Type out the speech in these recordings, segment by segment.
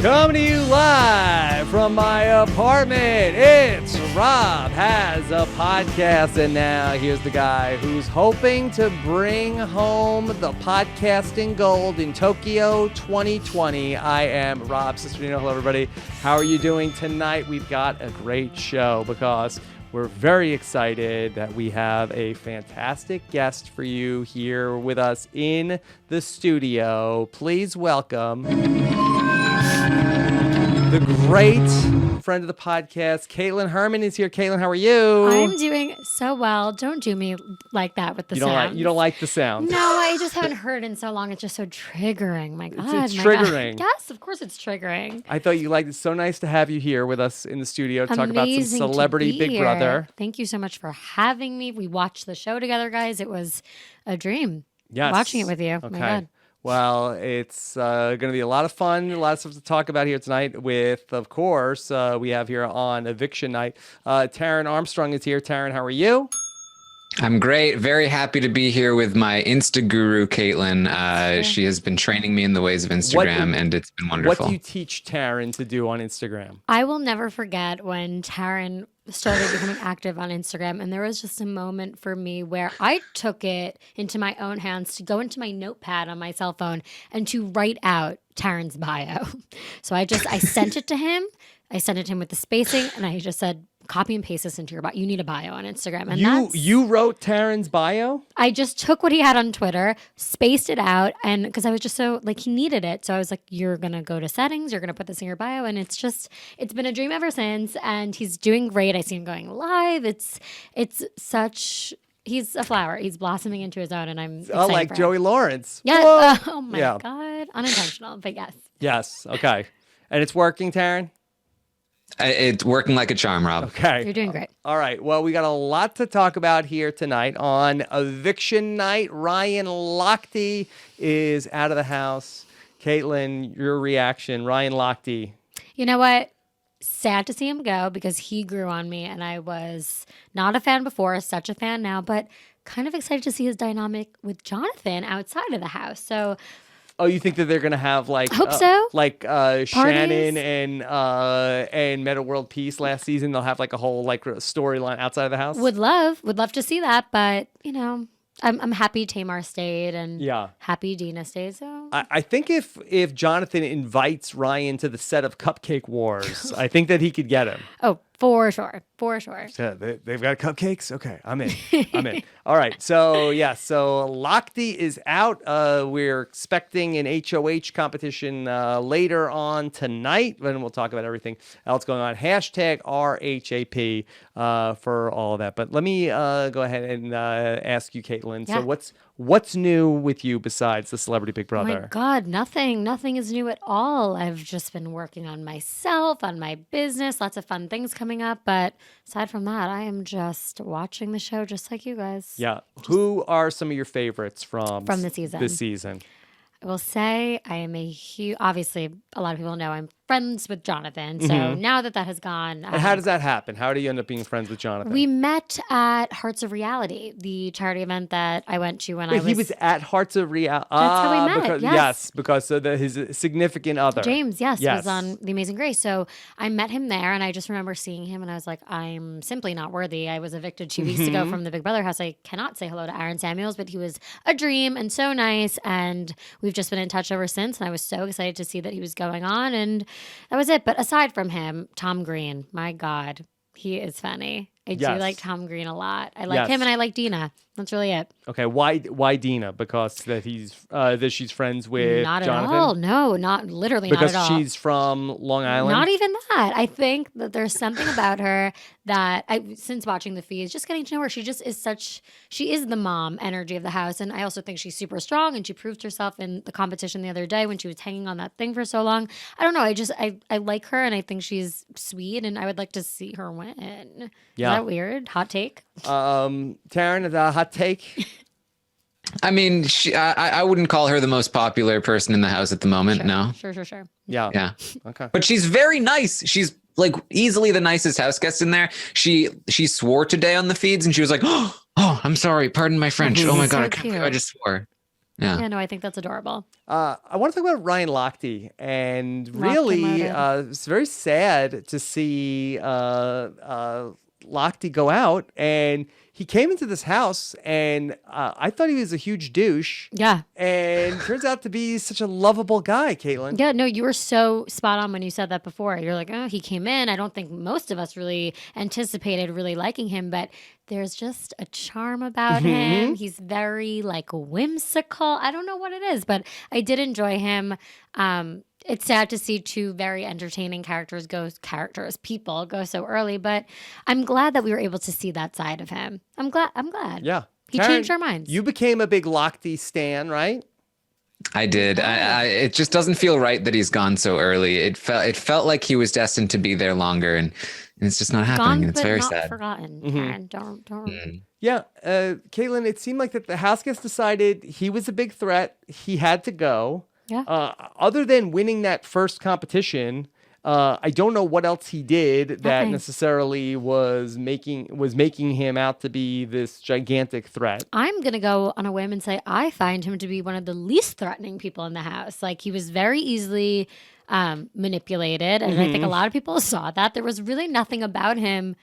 Coming to you live from my apartment, it's Rob Has a Podcast. And now here's the guy who's hoping to bring home the podcasting gold in Tokyo 2020. I am Rob Cesternino. Hello, everybody. How are you doing tonight? We've got a great show because we're very excited that we have a fantastic guest for you here with us in the studio. Please welcome the great friend of the podcast, Kaitlyn. Herman is here. Kaitlyn, how are you? I'm doing so well. Don't do me like that with the sound. You don't like the sound? No, I just haven't heard in so long. It's just so triggering. My God. It's triggering. God. Yes, of course it's triggering. I thought you liked it. It's so nice to have you here with us in the studio to talk about some celebrity Big Brother. Thank you so much for having me. We watched the show together, guys. It was a dream. Yes. Watching it with you. Okay. My God. Well, it's going to be a lot of fun, a lot of stuff to talk about here tonight with, of course, we have here on Eviction Night. Taryn Armstrong is here. Taryn, how are you? I'm great. Very happy to be here with my Insta guru, Kaitlyn. She has been training me in the ways of Instagram, and it's been wonderful. What do you teach Taryn to do on Instagram? I will never forget when Taryn started becoming active on Instagram, and there was just a moment for me where I took it into my own hands to go into my notepad on my cell phone and to write out Taryn's bio. So I sent it to him. I sent it to him with the spacing, and I just said, copy and paste this into your bio. You need a bio on Instagram. And you wrote Taryn's bio? I just took what he had on Twitter, spaced it out, and because I was just so, he needed it. So I was like, you're going to go to settings, you're going to put this in your bio, and it's been a dream ever since, and he's doing great. I see him going live. He's a flower. He's blossoming into his own, and I'm excited like for Joey him. Lawrence. Yeah. Oh my God. Unintentional, but yes. Yes. Okay. And it's working, Taryn? It's working like a charm, Rob. Okay. You're doing great. All right. Well, we got a lot to talk about here tonight on Eviction Night. Ryan Lochte is out of the house. Kaitlyn, your reaction. Ryan Lochte. You know what? Sad to see him go because he grew on me, and I was not a fan before, such a fan now, but kind of excited to see his dynamic with Jonathan outside of the house. So Oh, you think that they're gonna have I hope so. Shannon and Meta World Peace last season? They'll have a whole storyline outside of the house. Would love to see that, but I'm happy Tamar stayed and happy Dina stayed. So I think if Jonathan invites Ryan to the set of Cupcake Wars, I think that he could get him. Oh, for sure. Yeah, they've got cupcakes? Okay, I'm in. All right, so Lochte is out. We're expecting an HOH competition later on tonight, and we'll talk about everything else going on. Hashtag RHAP for all of that. But let me go ahead and ask you, Kaitlyn. Yeah. So what's new with you besides the Celebrity Big Brother? Oh my God, nothing is new at all. I've just been working on myself, on my business, lots of fun things coming up. But aside from that, I am just watching the show just like you guys. Yeah. Who are some of your favorites from the season? This season. I will say I am obviously a lot of people know I'm friends with Jonathan. So now that has gone. And how does that happen? How do you end up being friends with Jonathan? We met at Hearts of Reality, the charity event that I went to when he was at Hearts of Reality. That's how we met. Yes, because his significant other. James, yes, was on The Amazing Grace. So I met him there, and I just remember seeing him, and I was like, I'm simply not worthy. I was evicted 2 weeks ago from the Big Brother house. I cannot say hello to Aaron Samuels, but he was a dream and so nice, and we've just been in touch ever since, and I was so excited to see that he was going on, and that was it. But aside from him, Tom Green, my God, he is funny. I do like Tom Green a lot. I like him, and I like Dina. That's really it. Okay, why Dina? Because that she's friends with not Jonathan? at all. No, not literally because not at all. She's from Long Island? Not even that. I think that there's something about her that since watching the feeds, just getting to know her, she just is she is the mom energy of the house. And I also think she's super strong, and she proved herself in the competition the other day when she was hanging on that thing for so long. I don't know. I like her, and I think she's sweet, and I would like to see her win. Yeah. Is that weird? Hot take? Taryn, the hot take? I mean, I wouldn't call her the most popular person in the house at the moment. No. Sure. Yeah. Okay. But she's very nice. She's easily the nicest house guest in there. She swore today on the feeds, and she was like, "Oh, I'm sorry. Pardon my French. Oh my God, I just swore." Yeah. Yeah, no, I think that's adorable. I want to talk about Ryan Lochte, and really, it's very sad to see Lochte go out. And he came into this house, and I thought he was a huge douche. Yeah. And turns out to be such a lovable guy, Kaitlyn. Yeah, no, you were so spot on when you said that before. You're like, oh, he came in. I don't think most of us really anticipated really liking him, but there's just a charm about him. He's very like whimsical. I don't know what it is, but I did enjoy him. It's sad to see two very entertaining people go so early, but I'm glad that we were able to see that side of him. I'm glad. Yeah. He Taryn, changed our minds. You became a big Lochte stan, right? I did. It just doesn't feel right that he's gone so early. It felt like he was destined to be there longer, and it's just not happening. Gone, and it's but very not sad. forgotten. Karen, don't. Yeah. Kaitlyn, it seemed like that the Houseguest decided he was a big threat. He had to go. Yeah. Other than winning that first competition, I don't know what else he did that necessarily was making him out to be this gigantic threat. I'm going to go on a whim and say I find him to be one of the least threatening people in the house. Like, he was very easily manipulated, and I think a lot of people saw that. There was really nothing about him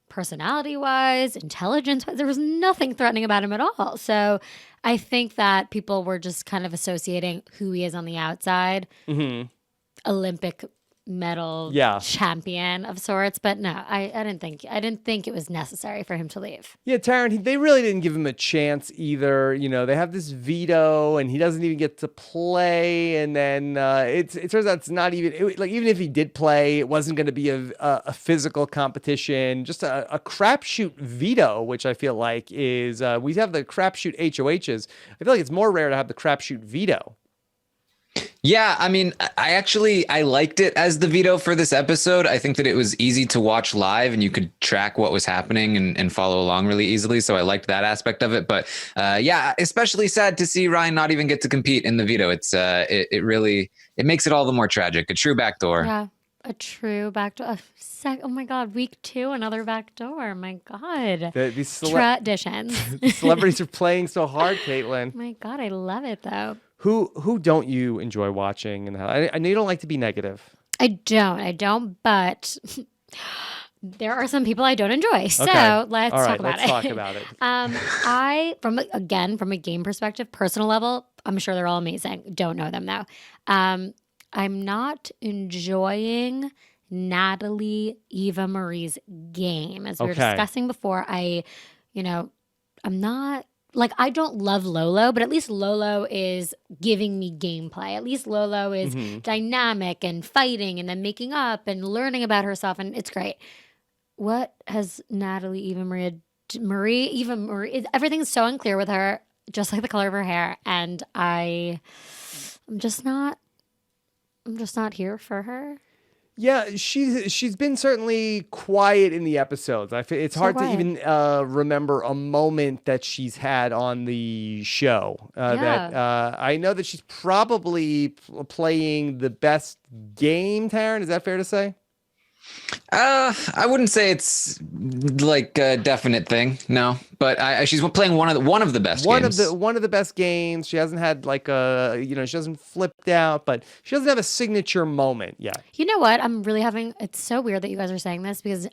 personality-wise, intelligence-wise. There was nothing threatening about him at all. So I think that people were just kind of associating who he is on the outside, Olympic medal champion of sorts, but no, I didn't think it was necessary for him to leave. Yeah, Taryn, they really didn't give him a chance either. You know, they have this veto, and he doesn't even get to play. And then it turns out it's not even even if he did play, it wasn't going to be a physical competition, just a crapshoot veto, which I feel like is we have the crapshoot HOHs. I feel like it's more rare to have the crapshoot veto. Yeah, I mean, I liked it as the veto for this episode. I think that it was easy to watch live and you could track what was happening and follow along really easily. So I liked that aspect of it. But yeah, especially sad to see Ryan not even get to compete in the veto. It's it really makes it all the more tragic. A true backdoor. Yeah, a true backdoor. Oh my God, week 2, another backdoor. My God. These traditions. The celebrities are playing so hard, Kaitlyn. My God, I love it though. Who don't you enjoy watching? And I know you don't like to be negative. I don't, but there are some people I don't enjoy. So let's talk about it. From a game perspective, personal level, I'm sure they're all amazing. Don't know them though. I'm not enjoying Natalie Eva Marie's game. As we were discussing before, I'm not... Like, I don't love Lolo, but at least Lolo is giving me gameplay. At least Lolo is dynamic and fighting and then making up and learning about herself, and it's great. What has Natalie Eva Marie, everything's so unclear with her, just like the color of her hair, and I'm just not here for her. Yeah, she's been certainly quiet in the episodes. It's hard to even remember a moment that she's had on the show. That I know that she's probably playing the best game. Taryn, is that fair to say? I wouldn't say it's like a definite thing, no. But she's playing one of the best games. One of the best games. She hasn't had she hasn't flipped out, but she doesn't have a signature moment yet. You know what? It's so weird that you guys are saying this, because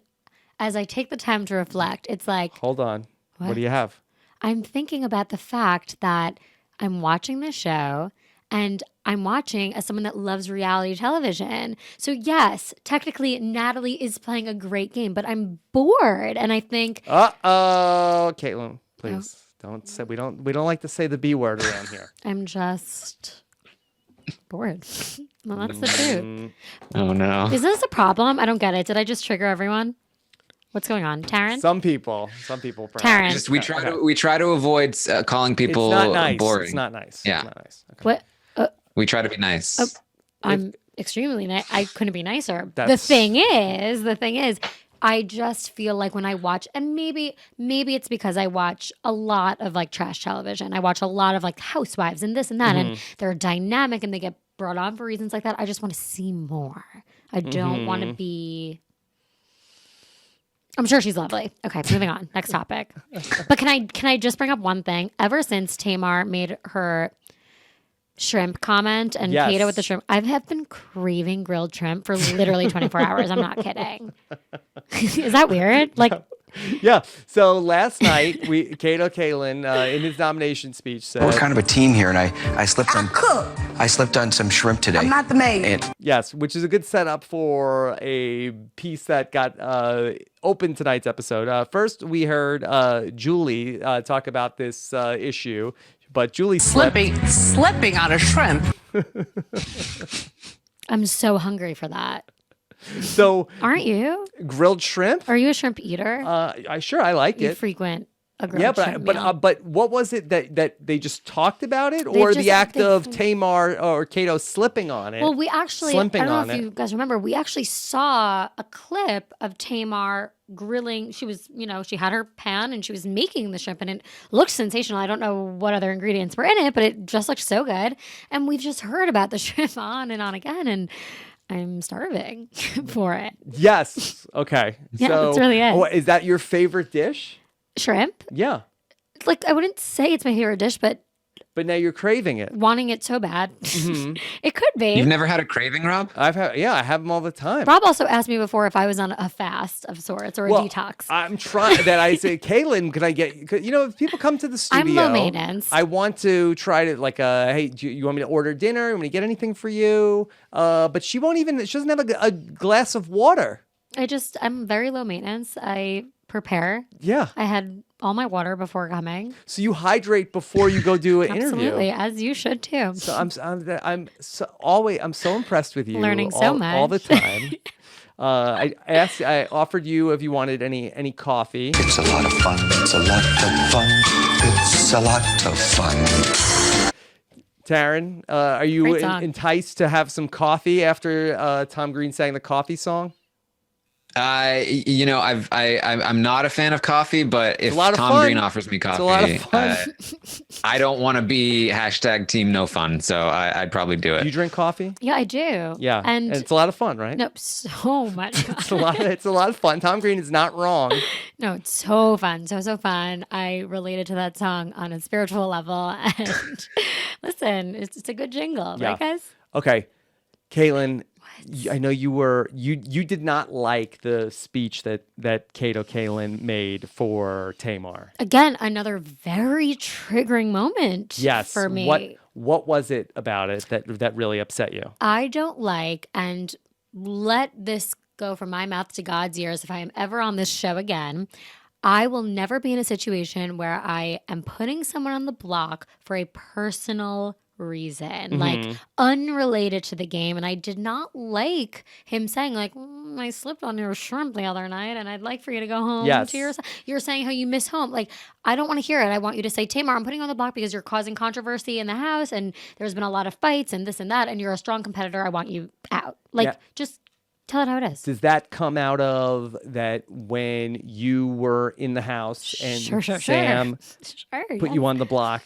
as I take the time to reflect, it's like, hold on. What do you have? I'm thinking about the fact that I'm watching this show, and I'm watching as someone that loves reality television. So yes, technically Natalie is playing a great game, but I'm bored, and I think, Kaitlyn, please don't say we don't like to say the B word around here. I'm just bored. Well, that's the truth. Oh no. Is this a problem? I don't get it. Did I just trigger everyone? What's going on, Taryn? Some people perhaps. Taryn. We try to avoid calling people boring. It's not nice. Yeah. It's not nice. Okay. What? We try to be nice. I'm extremely nice. I couldn't be nicer. The thing is, I just feel like when I watch, and maybe it's because I watch a lot of like trash television. I watch a lot of like Housewives and this and that, and they're dynamic and they get brought on for reasons like that. I just want to see more. I don't want to be... I'm sure she's lovely. Okay, moving on. Next topic. But can I just bring up one thing? Ever since Tamar made her shrimp comment and Yes. Veto with the shrimp. I have been craving grilled shrimp for literally 24 hours. I'm not kidding. Is that weird? Like, Yeah. So last night, Kaitlyn, in his nomination speech said, We're kind of a team here, and I slipped on some shrimp today. I'm not the maid. And yes, which is a good setup for a piece that got open tonight's episode. First, we heard Julie talk about this issue, but Julie slipping on a shrimp. I'm so hungry for that. So, Aren't you? grilled shrimp? Are you a shrimp eater? I like You it. frequent a grilled Yeah, shrimp meal. but what was it that they just talked about it, They or just- the act they- of Tamar or Kato slipping on it? Well, we actually, I slimping don't know on if it. you guys remember, we actually saw a clip of Tamar grilling. She was, she had her pan and she was making the shrimp and it looked sensational. I don't know what other ingredients were in it, but it just looked so good. And we've just heard about the shrimp on and on again. And I'm starving for it. Yes. Okay. Yeah, so, that's really it. Is that your favorite dish? Shrimp? Yeah. Like, I wouldn't say it's my favorite dish, but But now you're craving it. wanting it so bad. It could be. You've never had a craving, Rob? I have them all the time. Rob also asked me before if I was on a fast of sorts or a detox. I'm trying that. I say, Kaitlyn, can I get? 'Cause, if people come to the studio, I'm low maintenance. I want to try to hey, do you want me to order dinner? You want me to get anything for you? But she won't even. She doesn't have a glass of water. I'm very low maintenance. I prepare. Yeah. I had all my water before coming. So you hydrate before you go do an Absolutely, interview. as you should too. So I'm so impressed with you. Learning so all the much. time. I offered you if you wanted any coffee. it's a lot of fun. It's a lot of fun. It's a lot of fun. Taryn, are you Great song. enticed to have some coffee after Tom Green sang the coffee song? I'm not a fan of coffee, but if a lot of Tom fun. Green offers me coffee, a lot of fun. I don't want to be #team no fun, so I'd probably do Do it. you drink coffee? Yeah, I do. Yeah, and it's a lot of fun, right? no, so much fun. It's a lot of fun. Tom Green is not wrong. No, it's so fun, so fun. I related to that song on a spiritual level, and listen, it's a good jingle, Yeah. right, guys? Okay, Kaitlyn, I know you did not like the speech that Kaitlyn made for Tamar. Again, another very triggering moment. Yes. for me. What was it about it that really upset you? I don't like, and let this go from my mouth to God's ears if I am ever on this show again. I will never be in a situation where I am putting someone on the block for a personal reason, like unrelated to the game. And I did not like him saying, like, I slipped on your shrimp the other night and I'd like for you to go home Yes. to your. You're saying how you miss home. Like, I don't want to hear it. I want you to say, Tamar, I'm putting you on the block because you're causing controversy in the house and there's been a lot of fights and this and that. And you're a strong competitor. I want you out. Like, Yeah. just tell it how it is. Does that come out of that when you were in the house and Sure. Sam Sure, put yeah. you on the block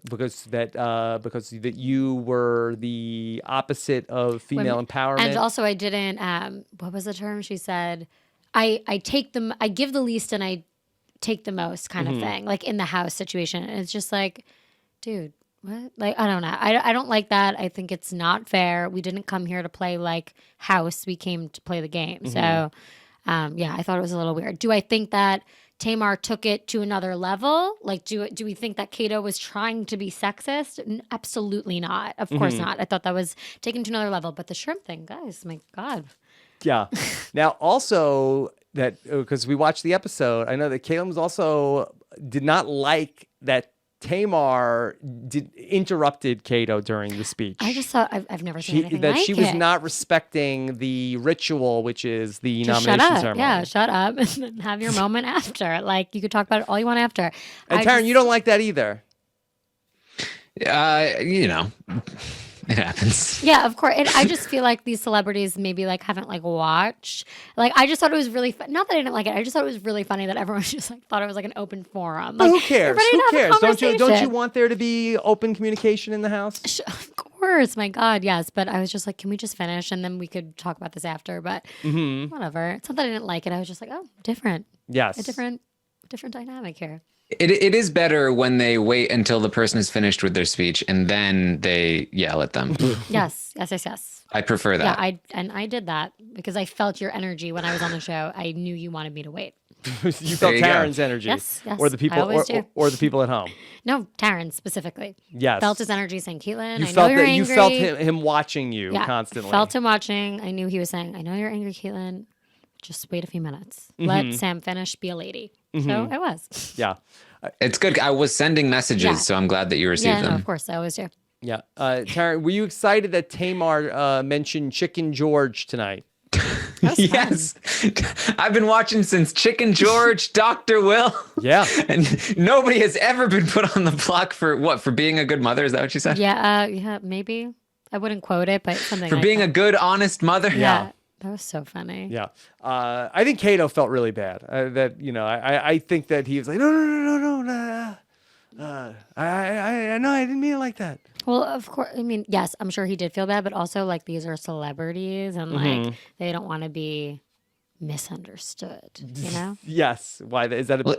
because that you were the opposite of female Women- empowerment? And also, I didn't. What was the term she said? I take them. I give the least and I take the most, kind of thing. Like in the house situation, and it's just like, dude, what? Like, I don't know. I don't like that. I think it's not fair. We didn't come here to play like house. We came to play the game. So, yeah, I thought it was a little weird. Do I think that Tamar took it to another level? Like, do we think that Kato was trying to be sexist? Absolutely not. Of course not. I thought that was taken to another level. But the shrimp thing, guys, my God. Yeah. Now, also that because we watched the episode, I know that Kaitlyn did not like that Tamar interrupted Kato during the speech. I just thought I've never seen anything that like she was it. not respecting the ritual, which is the Just nomination shut up. ceremony. Yeah, shut up and then have your moment after. Like, you could talk about it all you want after. And Taryn, you don't like that either. It happens. Yeah, of course. And I just feel like these celebrities maybe like haven't like watched. Like, I just thought it was really not that I didn't like it. I just thought it was really funny that everyone just like thought it was like an open forum. But Like, who cares? everybody Who have a cares? Don't you conversation. want there to be open communication in the house? Of course, my God, yes. But I was just like, can we just finish and then we could talk about this after? But whatever. It's not that I didn't like it. I was just like, oh, different. Yes. A different dynamic here. It is better when they wait until the person is finished with their speech and then they yell at them. Yes. I prefer that. Yeah, I did that because I felt your energy when I was on the show. I knew you wanted me to wait. You felt you go. Taryn's energy. Yes, Or the I people always do. or the people at home. No, Taryn specifically. Yes. Felt his energy saying, Kaitlyn, You I know felt you're angry. you felt him watching you Yeah, constantly. Felt him watching. I knew he was saying, I know you're angry, Kaitlyn. Just wait a few minutes. Mm-hmm. Let Sam finish. Be a lady. So I was. Yeah. It's good. I was sending messages, Yeah. so I'm glad that you received Yeah, no, them. of course. I always do. Yeah. Taryn, were you excited that Tamar mentioned Chicken George tonight? Yes. I've been watching since Chicken George, Dr. Will. Yeah. And nobody has ever been put on the block for what? For being a good mother? Is that what you said? Yeah, maybe. I wouldn't quote it, but something For like being that. a good, honest mother? Yeah. That was so funny. Yeah. I think Cato felt really bad. I think that he was like, no. I know I didn't mean it like that. Well, of course. I mean, yes, I'm sure he did feel bad, but also like these are celebrities and like they don't want to be misunderstood, you know? Yes. Why? Is that a... Well,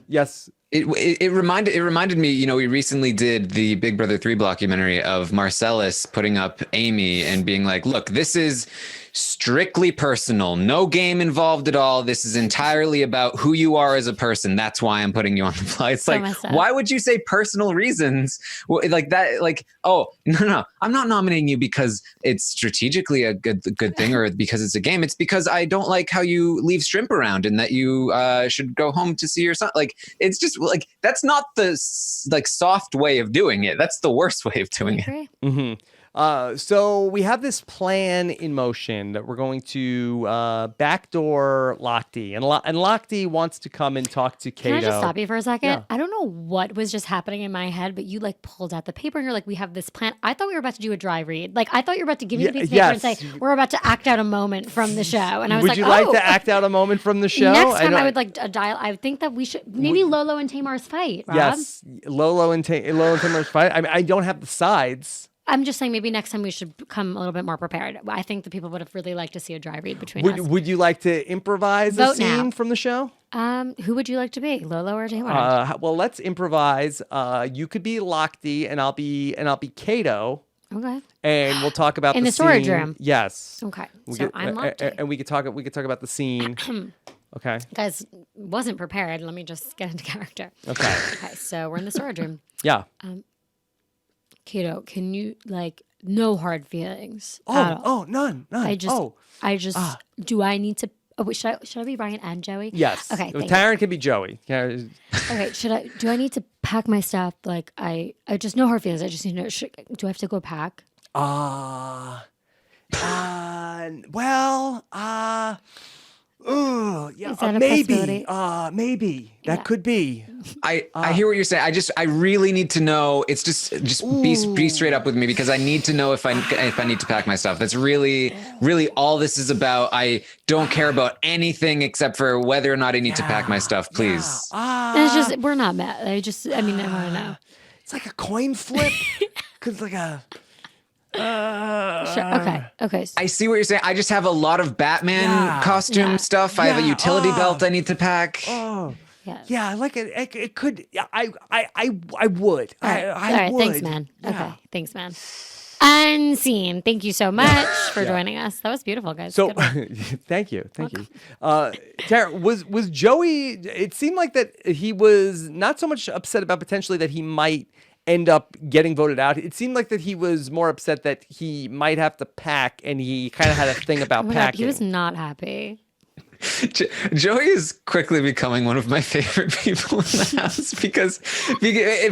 yes. It reminded me, you know, we recently did the Big Brother 3 documentary of Marcellus putting up Amy and being like, look, this is strictly personal, no game involved at all. This is entirely about who you are as a person. That's why I'm putting you on the fly. It's So like, messed up. why would you say personal reasons like that? Like, oh, no, I'm not nominating you because it's strategically a good thing or because it's a game. It's because I don't like how you leave shrimp around and that you should go home to see your son. Like, it's just like, that's not the like soft way of doing it. That's the worst way of doing it. Agree. Mm-hmm. So we have this plan in motion that we're going to backdoor Lochte, and Lochte wants to come and talk to Cato. Can I just stop you for a second? Yeah. I don't know what was just happening in my head, but you like pulled out the paper and you're like, we have this plan. I thought we were about to do a dry read. Like I thought you were about to give me the piece of paper and say, we're about to act out a moment from the show. And I was Would like, you oh. like to act out a moment from the show? Next time know- I would like a dial. I think that we should maybe Lolo and Tamar's fight, Rob. Yes, Lolo and Tamar's fight. I mean, I don't have the sides. I'm just saying maybe next time we should come a little bit more prepared. I think the people would have really liked to see a dry read between us. Would you like to improvise a Vote scene now. from the show? Who would you like to be, Lolo or Tamar? Well, let's improvise. You could be Lochte, and I'll be Cato, Okay. and we'll talk about In the scene. storage room. Yes. Okay. We So could- I'm Lochte. and we could talk about the scene. Okay. Guys, wasn't prepared. Let me just get into character. Okay. Okay, so we're in the storage room. Yeah. Kato, can you like no hard feelings? at all. Oh, none. I just Ah. do I need to wait, should I be Ryan and Joey? Yes. Okay. thank you. Taryn can be Joey. Yeah. Okay, do I need to pack my stuff? Like I just no hard feelings. I just need to know do I have to go pack? Well, yeah, Is that a maybe, possibility? maybe that Yeah. could be. I hear what you're saying. I really need to know. It's just be straight up with me because I need to know if I need to pack my stuff. That's really all this is about. I don't care about anything except for whether or not I need to pack my stuff. Please. It's just we're not mad. I want to know. It's like a coin flip. Cause like a. Sure. Okay. I see what you're saying. I just have a lot of Batman costume Yeah. stuff. I have a Yeah. utility belt I need to pack. Oh. Yeah. Yeah, like it could. Yeah, I would. All right. I All right. would. Thanks, man. Yeah. Okay. Thanks, man. Unseen. Thank you so much for joining us. That was beautiful, guys. So, Good one. thank you. Tara, was Joey? It seemed like that he was not so much upset about potentially that he might end up getting voted out. It seemed like that he was more upset that he might have to pack, and he kind of had a thing about Oh my God, packing. he was not happy. Joey is quickly becoming one of my favorite people in the house because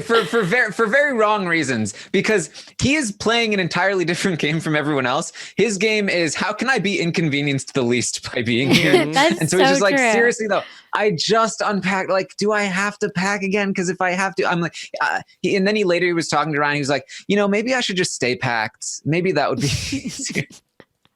for very wrong reasons. Because he is playing an entirely different game from everyone else. His game is how can I be inconvenienced the least by being here? That's and so he's just like, true. seriously though, I just unpacked. Like, do I have to pack again? Because if I have to, I'm like, and then he was talking to Ryan. He was like, maybe I should just stay packed. Maybe that would be easier.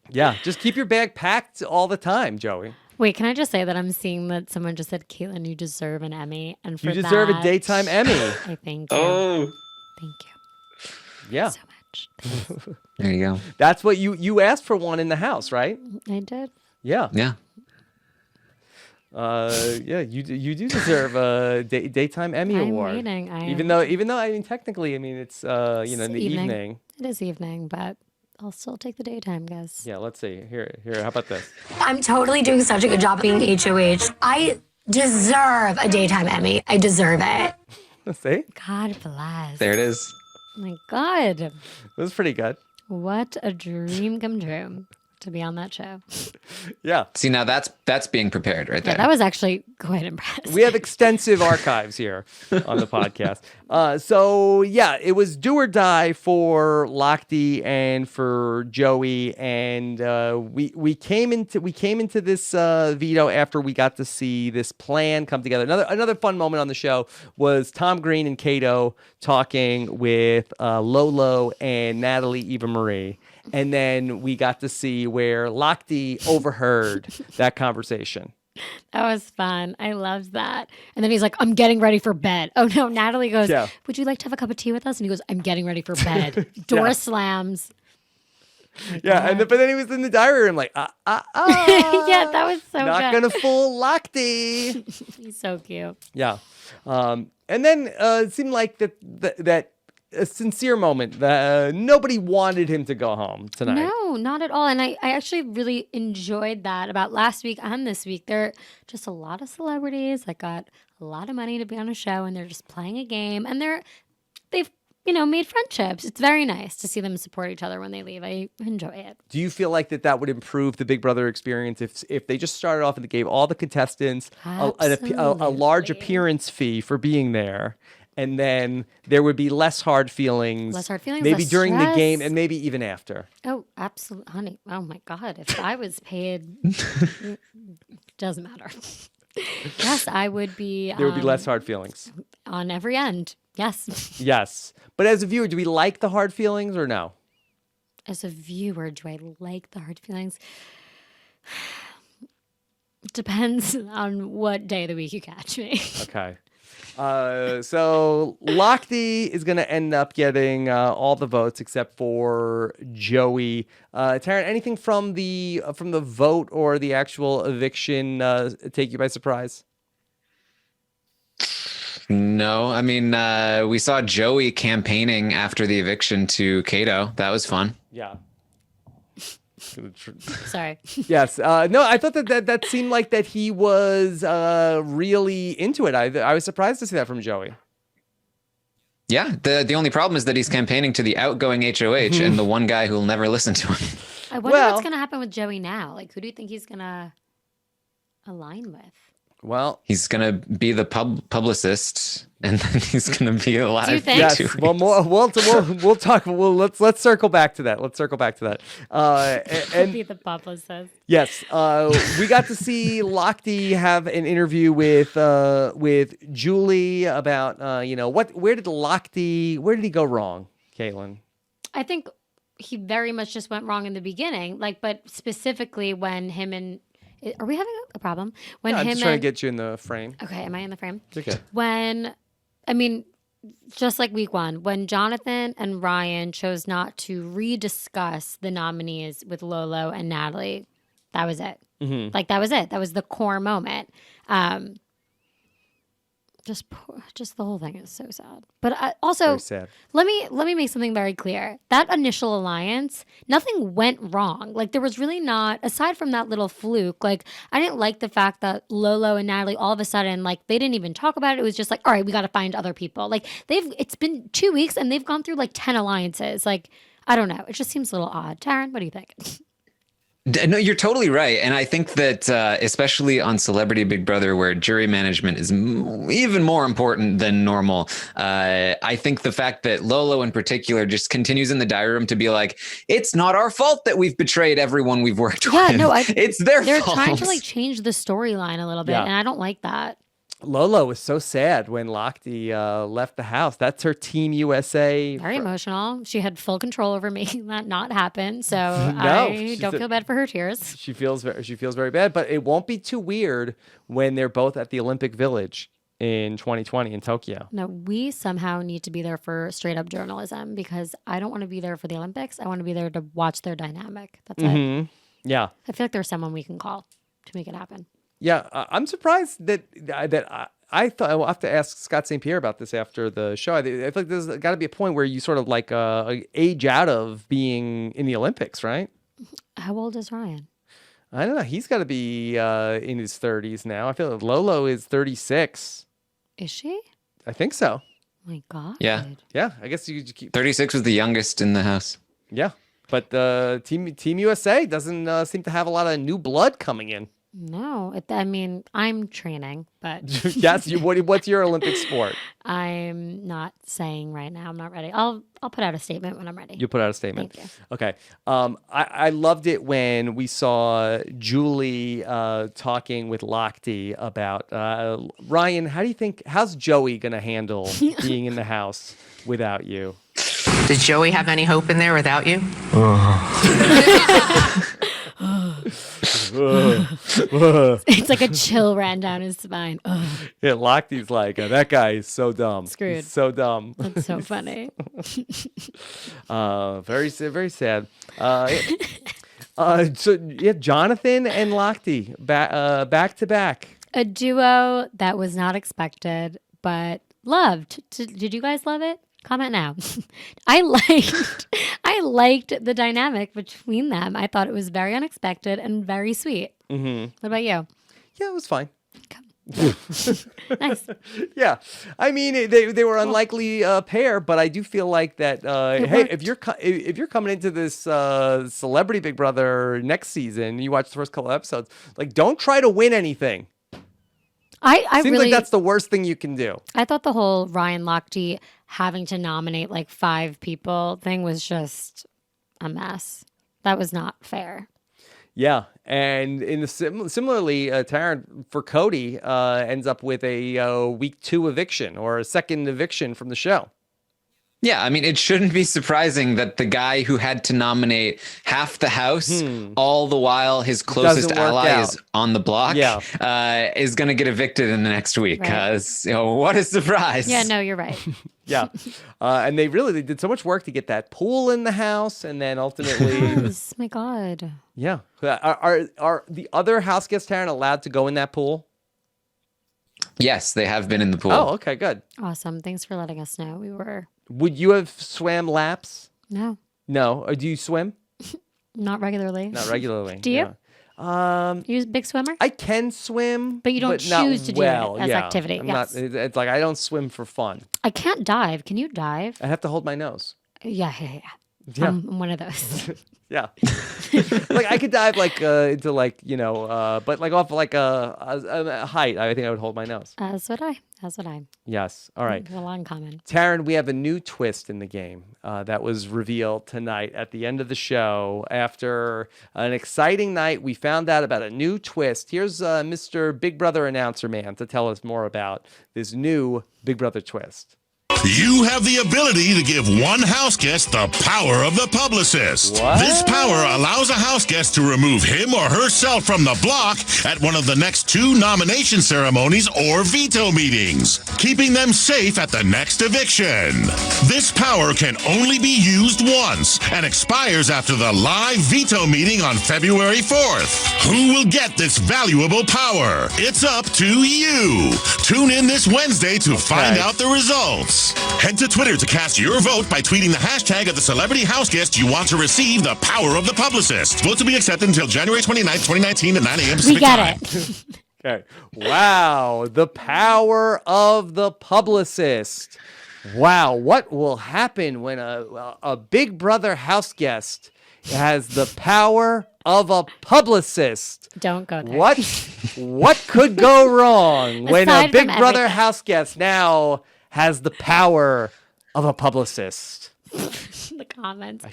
Yeah, just keep your bag packed all the time, Joey. Wait, can I just say that I'm seeing that someone just said, Kaitlyn, you deserve an Emmy. And for You deserve a that, daytime Emmy. I thank you. Oh, Thank you Yeah, so much. there you go. that's what you asked for one in the house, right? I did. Yeah. Yeah. Yeah, you do deserve a daytime Emmy I'm award. waiting. Even though I mean technically, I mean it's in the evening. evening. It is evening, but I'll still take the daytime, guys. Yeah, let's see. Here. How about this? I'm totally doing such a good job being HOH. I deserve a daytime Emmy. I deserve it. See, God bless. There it is. Oh my God. it was pretty good. What a dream come true to be on that show. Yeah, See, now that's being prepared right there. Yeah, that was actually quite impressive. we have extensive archives here on the podcast. So yeah, it was do or die for Lochte and for Joey, and we came into this veto after we got to see this plan come together. Another fun moment on the show was Tom Green and Kato talking with Lolo and Natalie Eva Marie. And then we got to see where Lochte overheard that conversation. That was fun. I loved that. And then he's like, I'm getting ready for bed. Oh no, Natalie goes, Yeah. Would you like to have a cup of tea with us? And he goes, I'm getting ready for bed. Door slams. Yeah, but then he was in the diary room like, Yeah, that was so not good. gonna fool Lochte. He's so cute. Yeah, and then it seemed like that a sincere moment. Nobody wanted him to go home tonight. No, not at all. And I actually really enjoyed that about last week and this week. There are just a lot of celebrities that got a lot of money to be on a show, and they're just playing a game, and they've made friendships. It's very nice to see them support each other when they leave. I enjoy it. Do you feel like that would improve the Big Brother experience if they just started off and they gave all the contestants a large Absolutely. appearance fee for being there? And then there would be less hard feelings. Less hard feelings, Maybe less during the stress. game and maybe even after. Oh, absolutely, honey. Oh my God, if I was paid, doesn't matter. Yes, I would be. There would be less hard feelings. On every end. Yes. Yes. But as a viewer, do we like the hard feelings or no? As a viewer, do I like the hard feelings? Depends on what day of the week you catch me. Okay. So Lochte is going to end up getting all the votes except for Joey. Taryn, anything from the vote or the actual eviction take you by surprise? No, I mean, we saw Joey campaigning after the eviction to Kato. That was fun. Yeah. Sorry. Yes. No, I thought that seemed like that he was really into it. I was surprised to see that from Joey. Yeah, the only problem is that he's campaigning to the outgoing HOH and the one guy who will never listen to him. I wonder what's going to happen with Joey now. Like, who do you think he's going to align with? Well, He's gonna be the publicist, and then he's gonna be alive. Do you think? yes. 2 Well, weeks. we'll talk. Let's circle back to that. And Be the publicist. yes, we got to see Lochte have an interview with Julie about where did he go wrong, Kaitlyn? I think he very much just went wrong in the beginning. Like, but specifically when him and are we having a problem? When I'm him just trying and to get you in the frame. okay, am I in the frame? Okay. Just like week one, when Jonathan and Ryan chose not to rediscuss the nominees with Lolo and Natalie, that was it. Mm-hmm. Like, that was it. That was the core moment. Just the whole thing is so sad. But also, Very sad. let me make something very clear. That initial alliance, nothing went wrong. Like, there was really not, aside from that little fluke. Like, I didn't like the fact that Lolo and Natalie all of a sudden, like, they didn't even talk about it. It was just like, all right, we got to find other people. Like, it's been 2 weeks and they've gone through like 10 alliances. Like, I don't know. It just seems a little odd. Taryn, what do you think? No, you're totally right. And I think that especially on Celebrity Big Brother, where jury management is even more important than normal, I think the fact that Lolo in particular just continues in the diary room to be like, it's not our fault that we've betrayed everyone we've worked with. It's their They're fault. trying to like change the storyline a little bit, Yeah. and I don't like that. Lolo was so sad when Lochte left the house. That's her Team USA. Very emotional. She had full control over making that not happen. So No, I she's don't feel bad for her tears. She feels very bad, but it won't be too weird when they're both at the Olympic Village in 2020 in Tokyo. No, we somehow need to be there for straight up journalism because I don't want to be there for the Olympics. I want to be there to watch their dynamic. That's it. Yeah. I feel like there's someone we can call to make it happen. Yeah, I'm surprised that I thought I'll have to ask Scott St. Pierre about this after the show. I feel like there's got to be a point where you sort of like age out of being in the Olympics, right? How old is Ryan? I don't know. He's got to be in his 30s now. I feel like Lolo is 36. Is she? I think so. My God. Yeah. Yeah, I guess you keep. 36 was the youngest in the house. Yeah, but Team USA doesn't seem to have a lot of new blood coming in. No, I mean, I'm training, but Yes, what's your Olympic sport? I'm not saying right now. I'm not ready. I'll put out a statement when I'm ready. You put out a statement. Thank you. Okay. I loved it when we saw Julie talking with Lochte about Ryan. How's Joey going to handle being in the house without you? Did Joey have any hope in there without you? It's like a chill ran down his spine. Ugh, Yeah, Lochte's like, that guy is so dumb. Screwed. He's so dumb. that's so funny. Very sad. So yeah, Jonathan and Lochte back to back. A duo that was not expected, but loved. Did you guys love it? Comment now. I liked the dynamic between them. I thought it was very unexpected and very sweet. Mm-hmm. What about you? Yeah, it was fine. Nice. Yeah, I mean they were unlikely pair, but I do feel like that. Hey, if you're coming into this Celebrity Big Brother next season, you watch the first couple episodes. Like, don't try to win anything. I Seems really like that's the worst thing you can do. I thought the whole Ryan Lochte having to nominate like 5 people thing was just a mess. That was not fair. Yeah, and in the similarly, Taryn for Cody ends up with a week 2 eviction or a second eviction from the show. Yeah, I mean, it shouldn't be surprising that the guy who had to nominate half the house, all the while his closest Doesn't work ally out. is on the block, is going to get evicted in the next week. Right. Because, what a surprise. Yeah, no, you're right. Yeah, and they did so much work to get that pool in the house, and then ultimately, Yes, my God. yeah, are the other house guests, Taryn, allowed to go in that pool? Yes, they have been in the pool. Oh, okay, good. Awesome. Thanks for letting us know. We were Would you have swam laps? no, No. Or do you swim? not regularly. Not regularly. Do you? Yeah. You're a big swimmer? I can swim, But you don't not choose to do it as yeah. activity, I'm yes. not, it's like I don't swim for fun. I can't dive. Can you dive? I have to hold my nose. Yeah. Yeah. I'm one of those. Yeah. Like I could dive like into like, but like off like a height, I think I would hold my nose. As would I. Yes. All right. We have a lot in common. Taryn, we have a new twist in the game that was revealed tonight at the end of the show. After an exciting night, we found out about a new twist. Here's Mr. Big Brother announcer man to tell us more about this new Big Brother twist. You have the ability to give one house guest the power of the publicist. What? This power allows a house guest to remove him or herself from the block at one of the next 2 nomination ceremonies or veto meetings, keeping them safe at the next eviction. This power can only be used once and expires after the live veto meeting on February 4th. Who will get this valuable power? It's up to you. Tune in this Wednesday to find out the results. Head to Twitter to cast your vote by tweeting the hashtag of the celebrity house guest you want to receive the power of the publicist. Votes will be accepted until January 29th, 2019 at 9 a.m. Pacific We get time. it. Okay. Wow. The power of the publicist. Wow. What will happen when a Big Brother house guest has the power of a publicist? Don't go there. What could go wrong when a Aside Big from Brother everything. house guest now has the power of a publicist? The comments.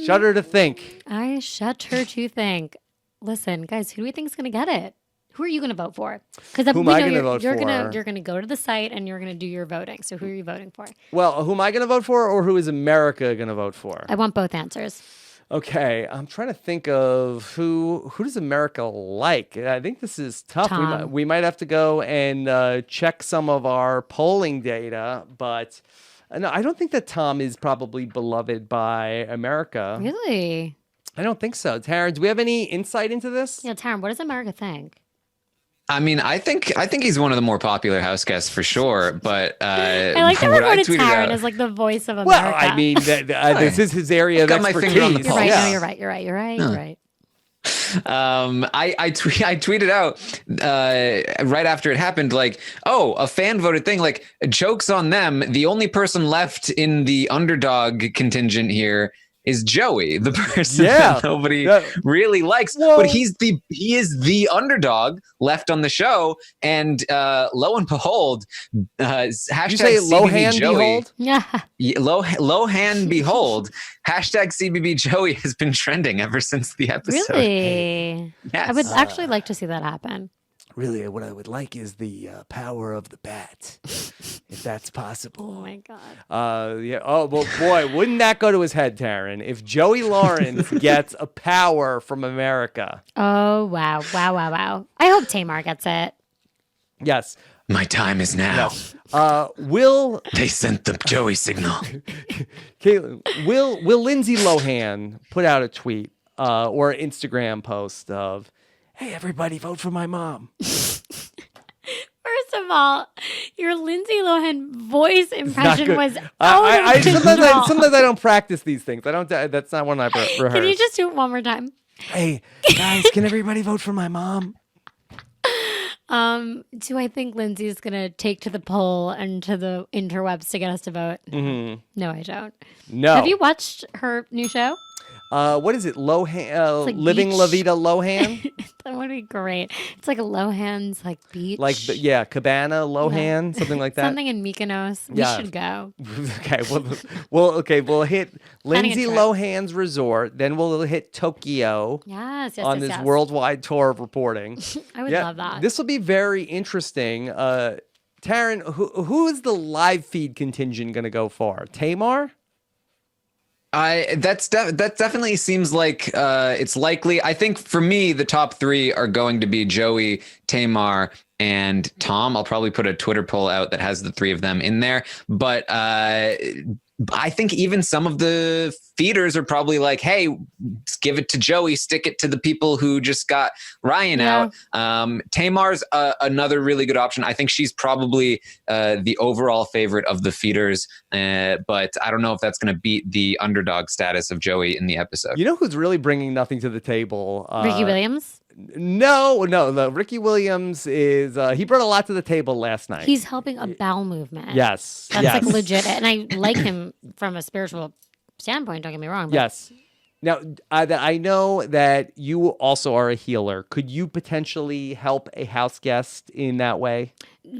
Shudder to think. I shudder to think. Listen, guys, who do we think is going to get it? Who are you going to vote for? Because Who am I gonna vote you're for? You're going to go to the site and you're going to do your voting. So who are you voting for? Well, who am I going to vote for, or who is America going to vote for? I want both answers. Okay, I'm trying to think of who does America like. I think this is tough. Tom. We might have to go and check some of our polling data, but no, I don't think that Tom is probably beloved by America. Really? I don't think so. Taryn, do we have any insight into this? Yeah, Taryn, what does America think? I mean, I think he's one of the more popular house guests for sure. But I like to refer to Taryn as like the voice of America. Well, I mean, this is his area of got my expertise. finger on the You're pulse. right. Yeah. No, you're right. You're right. You're right. You're right. I tweeted out right after it happened, like, oh, a fan voted thing, like, jokes on them. The only person left in the underdog contingent here is Joey, the person that nobody really likes. Whoa. But he is the underdog left on the show, and lo and behold, hashtag You say CBB Lohan Joey. Yeah. behold? Lohan behold. Hashtag CBB Joey has been trending ever since the episode. Really? Yes. I would actually like to see that happen. Really, what I would like is the power of the bat, if that's possible. Oh my God. Yeah. Oh, well, boy, wouldn't that go to his head, Taryn, if Joey Lawrence gets a power from America? Oh, wow. Wow, wow, wow. I hope Tamar gets it. Yes. My time is now. Will They sent the Joey signal. Kaitlyn, will Lindsay Lohan put out a tweet or an Instagram post of, "Hey, everybody, vote for my mom"? First of all, your Lindsay Lohan voice impression was out of control. Sometimes I don't practice these things. I don't. That's not one I rehearse. Can you just do it one more time? Hey, guys, can everybody vote for my mom? Do I think Lindsay's gonna take to the poll and to the interwebs to get us to vote? Mm-hmm. No, I don't. No. Have you watched her new show? What is it? Lohan, like Living beach. La Vida Lohan? That would be great. It's like a Lohan's like beach. Like, Cabana Lohan, something like that. Something in Mykonos. Yeah. We should go. Okay, we'll hit Lindsay trip. Lohan's resort, then we'll hit Tokyo Yes, yes, on yes, this yes. worldwide tour of reporting. I would love that. This will be very interesting. Taryn, who is the live feed contingent going to go for? Tamar? That definitely seems like it's likely. I think for me, the top three are going to be Joey, Tamar, and Tom. I'll probably put a Twitter poll out that has the three of them in there. But I think even some of the feeders are probably like, hey, give it to Joey, stick it to the people who just got Ryan out. Tamar's another really good option. I think she's probably the overall favorite of the feeders, but I don't know if that's going to beat the underdog status of Joey in the episode. You know who's really bringing nothing to the table? Ricky Williams? No. Ricky Williams is, he brought a lot to the table last night. He's helping a bowel movement. Yes. That's yes. like legit. And I like him from a spiritual standpoint, don't get me wrong. But Yes. Now, I know that you also are a healer. Could you potentially help a house guest in that way?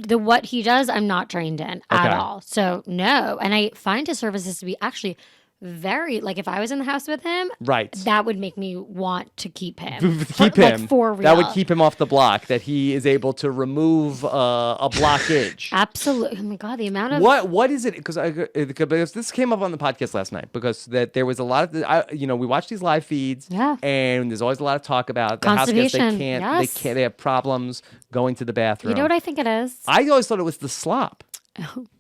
what he does, I'm not trained in at Okay. all. So no. And I find his services to be actually very, like if I was in the house with him, Right. that would make me want to keep him. Keep him. Like, for real. That would keep him off the block, that he is able to remove a blockage. Absolutely. Oh my God, the amount of What is it? Because this came up on the podcast last night, because that there was a lot of we watch these live feeds, Yeah. and there's always a lot of talk about the house guests. Constipation, yes. They have problems going to the bathroom. You know what I think it is? I always thought it was the slop.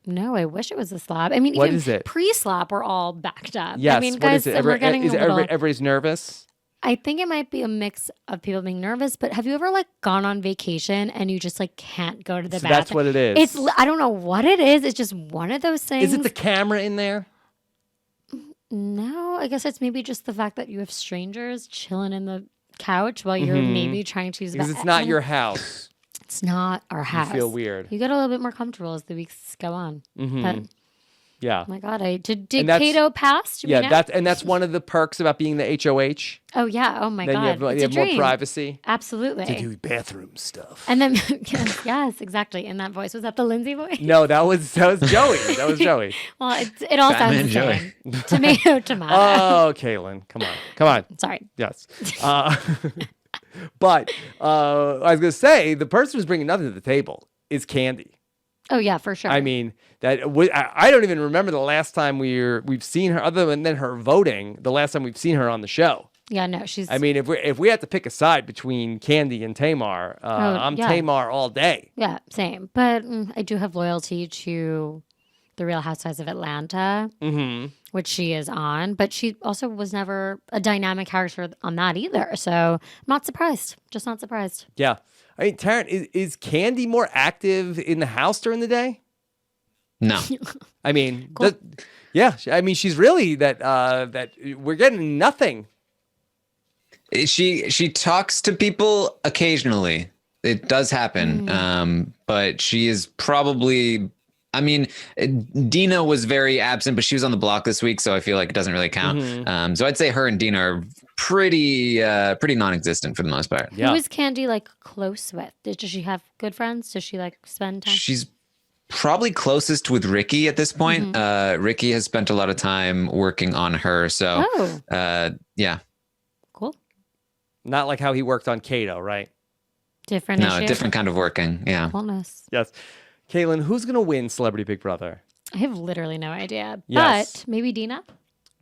No, I wish it was a slop. I mean, What even is it? pre-slop, we're all backed up. Yes. I mean, what guys, is it? we're getting a little... Everybody's nervous. I think it might be a mix of people being nervous, but have you ever like gone on vacation and you just like can't go to the bathroom? That's what it is. I don't know what it is. It's just one of those things. Is it the camera in there? No, I guess it's maybe just the fact that you have strangers chilling in the couch while you're maybe trying to use the Because bathroom. it's not your house. It's not our house. feel weird. You get a little bit more comfortable as the weeks go on. But Yeah. oh my God, did And that's- Veto pass? Do we know? That's one of the perks about being the HOH. Oh yeah. Oh my Then God. you have, It's you a have more dream. privacy. Absolutely. To do bathroom stuff. And then yes, exactly. In that voice, was that the Lindsay voice? No, that was Joey. That was Joey. Well, it all Batman sounds the same. Tomato, tomato. Oh, Kaitlyn, come on. Sorry. Yes. But I was gonna say, the person who's bringing nothing to the table is Candy. Oh yeah, for sure. I mean, I don't even remember the last time we've seen her, other than her voting. The last time we've seen her on the show. Yeah, no, she's. I mean, if we had to pick a side between Candy and Tamar, I'm yeah. Tamar all day. Yeah, same. But I do have loyalty to the Real Housewives of Atlanta, which she is on. But she also was never a dynamic character on that either. So I'm not surprised. Just not surprised. Yeah. I mean, Taryn, is Candy more active in the house during the day? No. I mean, Cool. I mean, she's really that we're getting nothing. She talks to people occasionally. It does happen. But she is probably, I mean, Dina was very absent, but she was on the block this week, so I feel like it doesn't really count. So I'd say her and Dina are pretty non-existent for the most part. Yeah. Who is Candy like close with? Does she have good friends? Does she like spend time? She's probably closest with Ricky at this point. Ricky has spent a lot of time working on her. So, yeah. Cool. Not like how he worked on Kato, right? Different No, issue. different kind of working. Yeah. Coolness. Yes. Kaitlyn, who's going to win Celebrity Big Brother? I have literally no idea. Yes. But maybe Dina?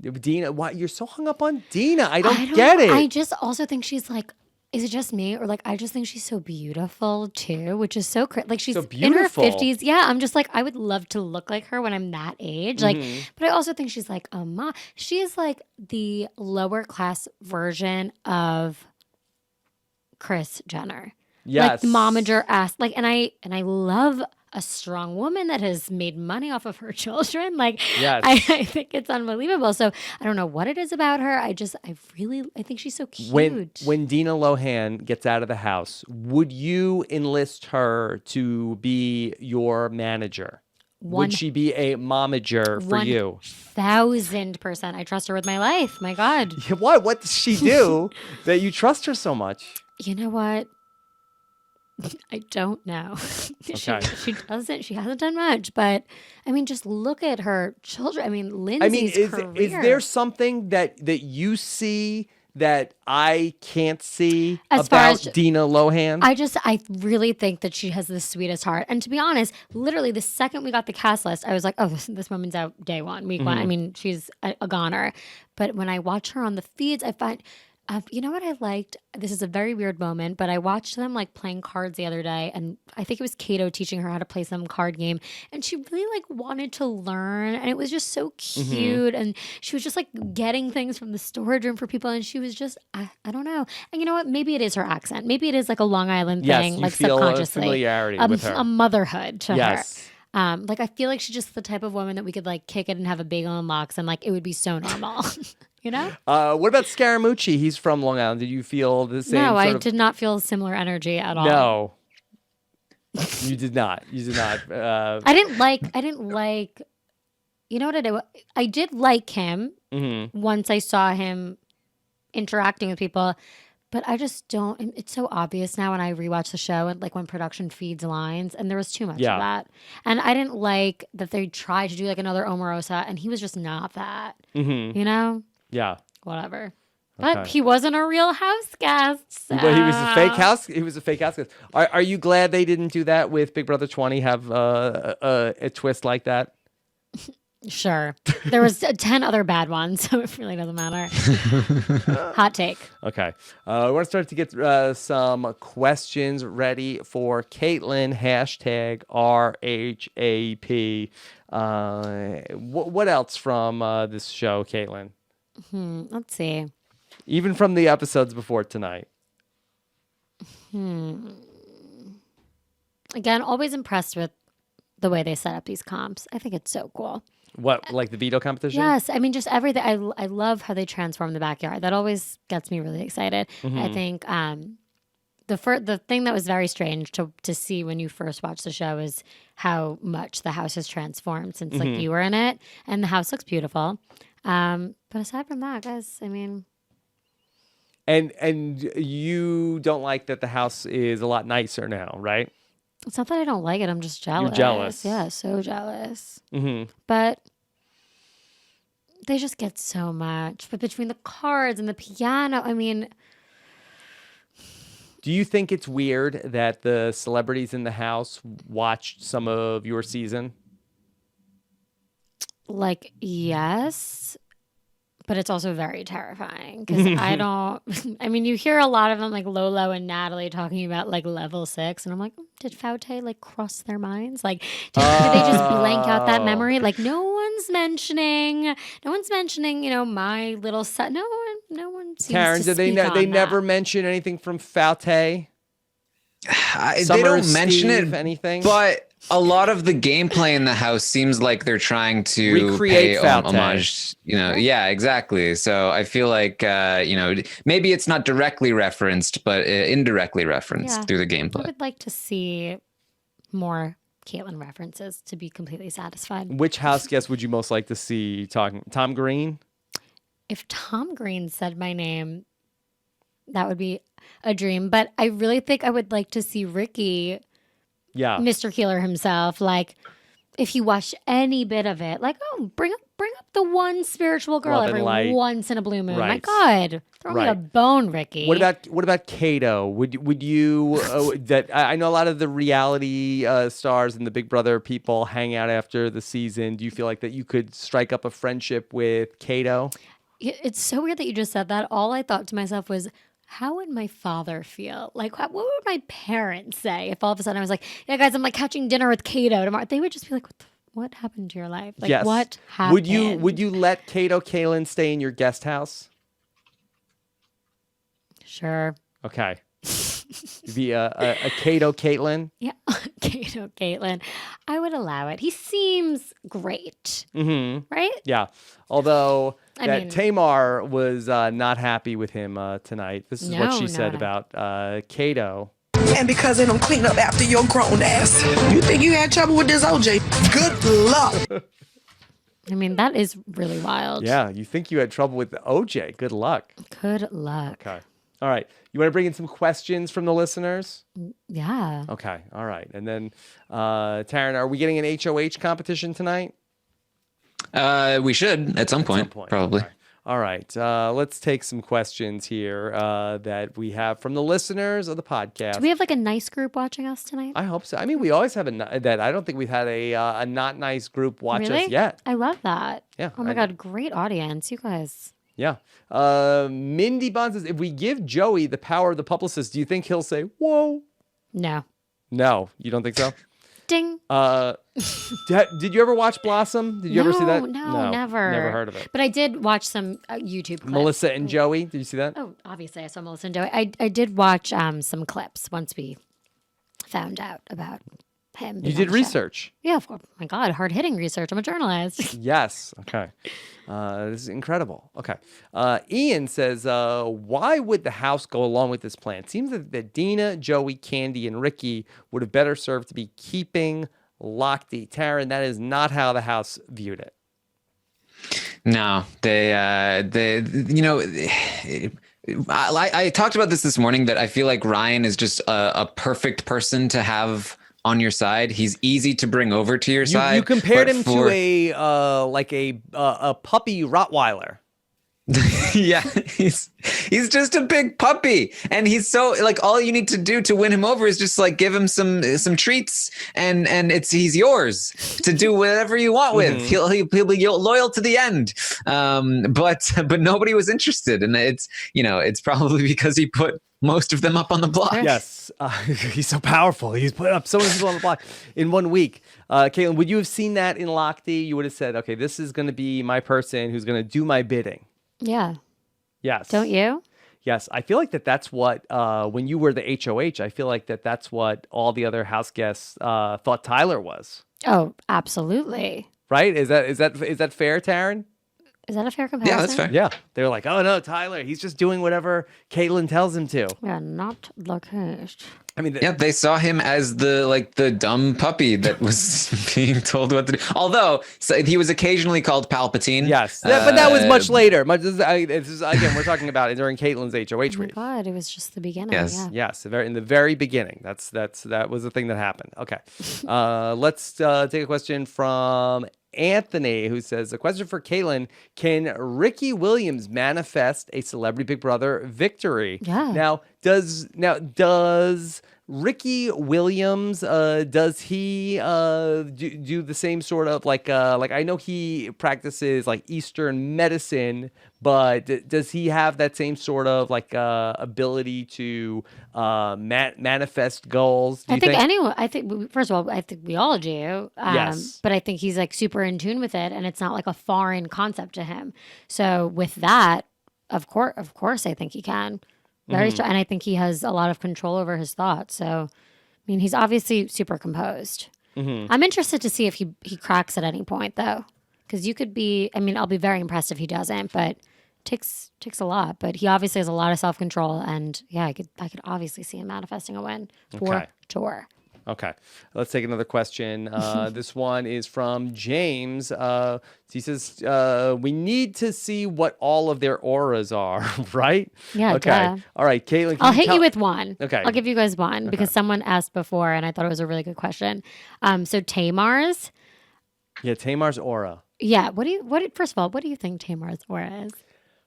Dina, why you're so hung up on Dina? I don't get it. I just also think she's like, is it just me? Or like, I just think she's so beautiful too, which is so like she's So in her beautiful. 50s. Yeah, I'm just like, I would love to look like her when I'm that age. Like, but I also think she's like a mom. She is like the lower class version of Kris Jenner. Yes. Like momager ass. Like, and I love a strong woman that has made money off of her children. Like, Yes. I think it's unbelievable. So I don't know what it is about her. I think she's so cute. When Dina Lohan gets out of the house, would you enlist her to be your manager? Would she be a momager for you? 1,000%. I trust her with my life. My God. What? What does she do that you trust her so much? You know what? I don't know. Okay. She doesn't. She hasn't done much, but I mean, just look at her children. I mean, Lindsay's career. Is there something that you see that I can't see As far about as- Dina Lohan? I really think that she has the sweetest heart. And to be honest, literally the second we got the cast list, I was like, oh, this woman's out day one, week one. I mean, she's a goner. But when I watch her on the feeds, I find, you know what I liked? This is a very weird moment, but I watched them like playing cards the other day, and I think it was Kato teaching her how to play some card game, and she really like wanted to learn, and it was just so cute, and she was just like getting things from the storage room for people, and she was just I don't know. And you know what? Maybe it is her accent. Maybe it is like a Long Island Yes, thing, you like feel a subconsciously, familiarity with her. a motherhood to her. Yes. Like I feel like she's just the type of woman that we could like kick it and have a bagel and lox, and like it would be so normal. You know? What about Scaramucci? He's from Long Island. Did you feel the same? No, I sort of- did not feel similar energy at all. No, you did not. You did not. I didn't like. You know what I did? I did like him once I saw him interacting with people, but I just don't. It's so obvious now when I rewatch the show and like when production feeds lines, and there was too much of that. And I didn't like that they tried to do like another Omarosa, and he was just not that. You know? Yeah. Whatever. But he wasn't a real house guest. But he was a fake house. He was a fake house guest. Are you glad they didn't do that with Big Brother 20? Have a twist like that? Sure. There was 10 other bad ones, so it really doesn't matter. Hot take. Okay. We want to start to get some questions ready for Kaitlyn. Hashtag RHAP. What else from this show, Kaitlyn? Let's see. Even from the episodes before tonight. Again, always impressed with the way they set up these comps. I think it's so cool. What, like the veto competition? Yes, I mean just everything. I love how they transform the backyard. That always gets me really excited. I think the thing that was very strange to see when you first watch the show is how much the house has transformed since like you were in it, and the house looks beautiful. But aside from that, guys, I mean, and you don't like that the house is a lot nicer now, right? it's not that I don't like it. I'm just jealous. You're jealous. Yeah, so jealous. But they just get so much. But between the cards and the piano, I mean, Do you think it's weird that the celebrities in the house watched some of your season? like, yes. But it's also very terrifying because I don't. I mean, you hear a lot of them, like Lolo and Natalie, talking about like level 6, and I'm like, did Faute like cross their minds? Like, did they just blank out that memory? Like, no one's mentioning, you know, my little son. No one seems Taryn, to did they speak on they that. never mention anything from Faute? They Summer don't mention Steve, it, anything? but a lot of the gameplay in the house seems like they're trying to Recreate pay Falte. homage. Yeah, exactly. So I feel like maybe it's not directly referenced, but indirectly referenced through the I gameplay. would like to see more Kaitlyn references to be completely satisfied. Which house guest would you most like to see talking? Tom Green? If Tom Green said my name, that would be a dream. But I really think I would like to see Ricky, Yeah. Mr. Keeler himself. Like, if you watch any bit of it, like, oh, bring up the one spiritual girl Love and every light. once in a blue moon. My Right. God, throw me a Right. bone, Ricky. What about Kato? Would you that I know a lot of the reality stars and the Big Brother people hang out after the season. Do you feel like that you could strike up a friendship with Kato? It's so weird that you just said that. All I thought to myself was, how would my father feel? Like, what would my parents say if all of a sudden I was like, yeah, guys, I'm like catching dinner with Kato tomorrow? They would just be like, what happened to your life? Like, Yes. what happened? Would you let Kato Kaitlyn stay in your guest house? Sure. Okay. Be a Kato Kaitlyn. Yeah. Kato, Kaitlyn. I would allow it. He seems great. Mm-hmm. Right? Yeah. Although I that mean- Tamar was not happy with him tonight. This is what No, she said no. about Kato. And because they don't clean up after your grown ass. You think you had trouble with this OJ? Good luck. I mean, that is really wild. Yeah, you think you had trouble with the OJ. Good luck. Good luck. Okay. All right. You want to bring in some questions from the listeners? Yeah. Okay. All right. And then, Taryn, are we getting an HOH competition tonight? We should at some point, probably. All right. Let's take some questions here that we have from the listeners of the podcast. Do we have like a nice group watching us tonight? I hope so. I mean, we always have that. I don't think we've had a not nice group watch Really? us yet. I love that. Yeah, Oh my I- God, great audience, you guys. Yeah. Mindy Bond says, if we give Joey the power of the publicist, do you think he'll say, whoa? No. No, you don't think so? Ding. Did you ever watch Blossom? Did you ever see that? No, never. Never heard of it. But I did watch some YouTube clips. Melissa and Joey, did you see that? Oh, obviously I saw Melissa and Joey. I did watch some clips once we found out about him. You being did on the show. research. Yeah, of course. My God, hard hitting research. I'm a journalist. Yes. Okay. This is incredible. Okay. Ian says, why would the house go along with this plan? It seems that Dina, Joey, Candy, and Ricky would have better served to be keeping Lochte. Taryn, that is not how the house viewed it. No, I talked about this morning that I feel like Ryan is just a perfect person to have on your side. He's easy to bring over to your side. You compared but him to a puppy Rottweiler. Yeah, he's just a big puppy, and he's so like all you need to do to win him over is just like give him some treats, and he's yours to do whatever you want with. He'll be loyal to the end. But nobody was interested, and it's probably because he put most of them up on the block. Yes, he's so powerful. He's put up so many people on the block in 1 week. Kaitlyn, would you have seen that in Lochte? You would have said, okay, this is going to be my person who's going to do my bidding. Yeah. Yes. Don't you? Yes. I feel like that's what, when you were the HOH, I feel like that's what all the other house guests thought Tyler was. Oh, absolutely. Right? Is that fair, Taryn? Is that a fair comparison? Yeah, that's fair. Yeah. They were like, oh no, Tyler, he's just doing whatever Kaitlyn tells him to. Yeah, not the case. I mean, Yeah, they saw him as the dumb puppy that was being told what to do. Although he was occasionally called Palpatine. yes. But that was much later. Again, we're talking about it during Kaitlyn's HOH Oh my read. God, it was just the beginning. Yes. Yeah. Yes, in the very beginning. That was the thing that happened. Okay. Let's take a question from Anthony, who says, a question for Kaitlyn: can Ricky Williams manifest a Celebrity Big Brother victory? Yeah. Now does Ricky Williams does he do the same sort of like I know he practices like Eastern medicine, but does he have that same sort of like ability to manifest goals? Do you think? First of all, I think we all do. Yes. But I think he's like super in tune with it, and it's not like a foreign concept to him. So with that, of course, I think he can. Very strong. And I think he has a lot of control over his thoughts. So, I mean, he's obviously super composed. I'm interested to see if he cracks at any point, though. Because you could be, I mean, I'll be very impressed if he doesn't, but takes a lot. But he obviously has a lot of self-control. And yeah, I could obviously see him manifesting a win for sure. Okay, let's take another question. This one is from James. He says, we need to see what all of their auras are, right? Yeah, okay. duh. All right, Kaitlyn. I'll hit you with one. Okay. I'll give you guys one because someone asked before and I thought it was a really good question. So Tamar's. Yeah, Tamar's aura. Yeah. First of all, what do you think Tamar's aura is?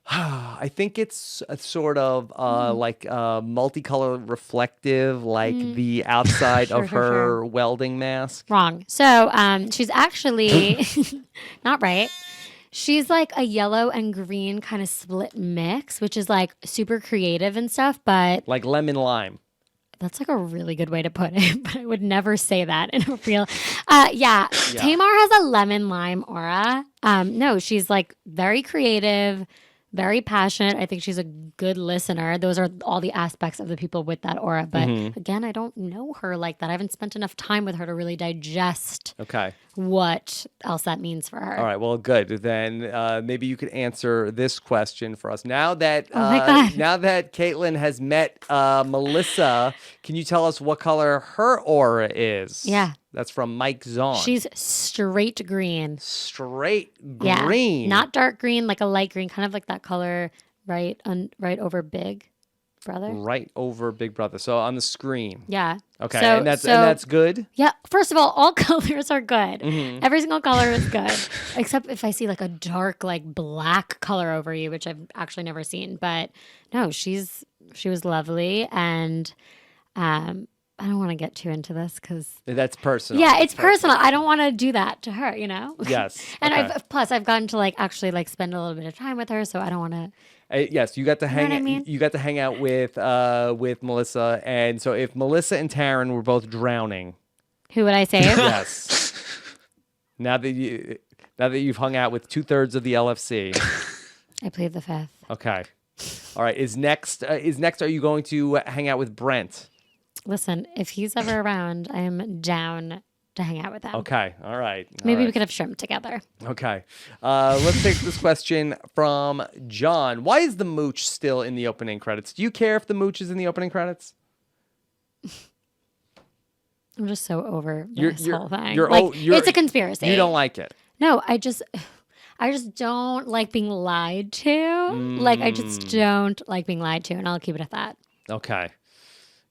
I think it's a sort of like multicolor reflective, like the outside of her welding mask. Wrong. So she's actually not right. She's like a yellow and green kind of split mix, which is like super creative and stuff, but Like lemon lime. that's like a really good way to put it, but I would never say that in a real. Yeah. Tamar has a lemon lime aura. No, she's like very creative, very passionate. I think she's a good listener. Those are all the aspects of the people with that aura. But again, I don't know her like that. I haven't spent enough time with her to really digest what else that means for her. All right. Well, good. Then maybe you could answer this question for us. Now that Kaitlyn has met Melissa, can you tell us what color her aura is? Yeah. That's from Mike Zahn. She's straight green. Straight Yeah. green. Not dark green, like a light green, kind of like that color right over Big Brother. Right over Big Brother. So on the screen. Yeah. Okay. So, and that's good? Yeah. First of all colors are good. Every single color is good. Except if I see like a dark, like black color over you, which I've actually never seen. But no, she was lovely. And I don't want to get too into this because that's personal. Yeah, it's personal. I don't want to do that to her, you know? Yes. And okay. I've gotten to like actually like spend a little bit of time with her, so I don't want to. Yes, you got to hang. what I mean? You got to hang out with Melissa, and so if Melissa and Taryn were both drowning, Who would I save? yes. Now that you've hung out with 2/3 of the LFC, I plead the fifth. okay. All right. Is next? Are you going to hang out with Brent? Listen, if he's ever around, I am down to hang out with him. Okay. All right. Maybe we could have shrimp together. Okay. Let's take this question from John. Why is the mooch still in the opening credits? Do you care if the mooch is in the opening credits? I'm just so over this whole thing. You're it's a conspiracy. You don't like it. No, I just don't like being lied to. Like, I just don't like being lied to, and I'll keep it at that. Okay.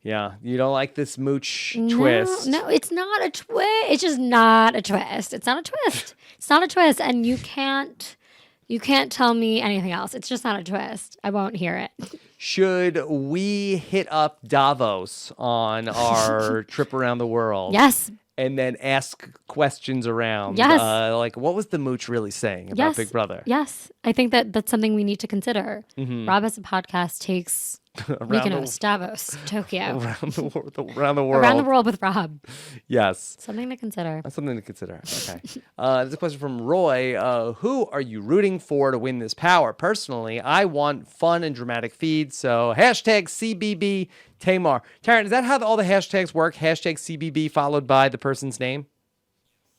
Yeah, you don't like this mooch twist. No, it's not a twist. It's just not a twist. It's not a twist. It's not a twist, and you can't tell me anything else. It's just not a twist. I won't hear it. Should we hit up Davos on our trip around the world? Yes. And then ask questions around. Yes. Like, what was the mooch really saying about Big Brother? Yes. I think that's something we need to consider. Rob has a podcast takes Mykonos, Davos, Tokyo. Around the world. Around the world with Rob. Yes. Something to consider. That's something to consider. Okay. There's a question from Roy. Who are you rooting for to win this power? Personally, I want fun and dramatic feeds. So hashtag CBB Tamar. Taryn, is that how all the hashtags work? Hashtag CBB followed by the person's name?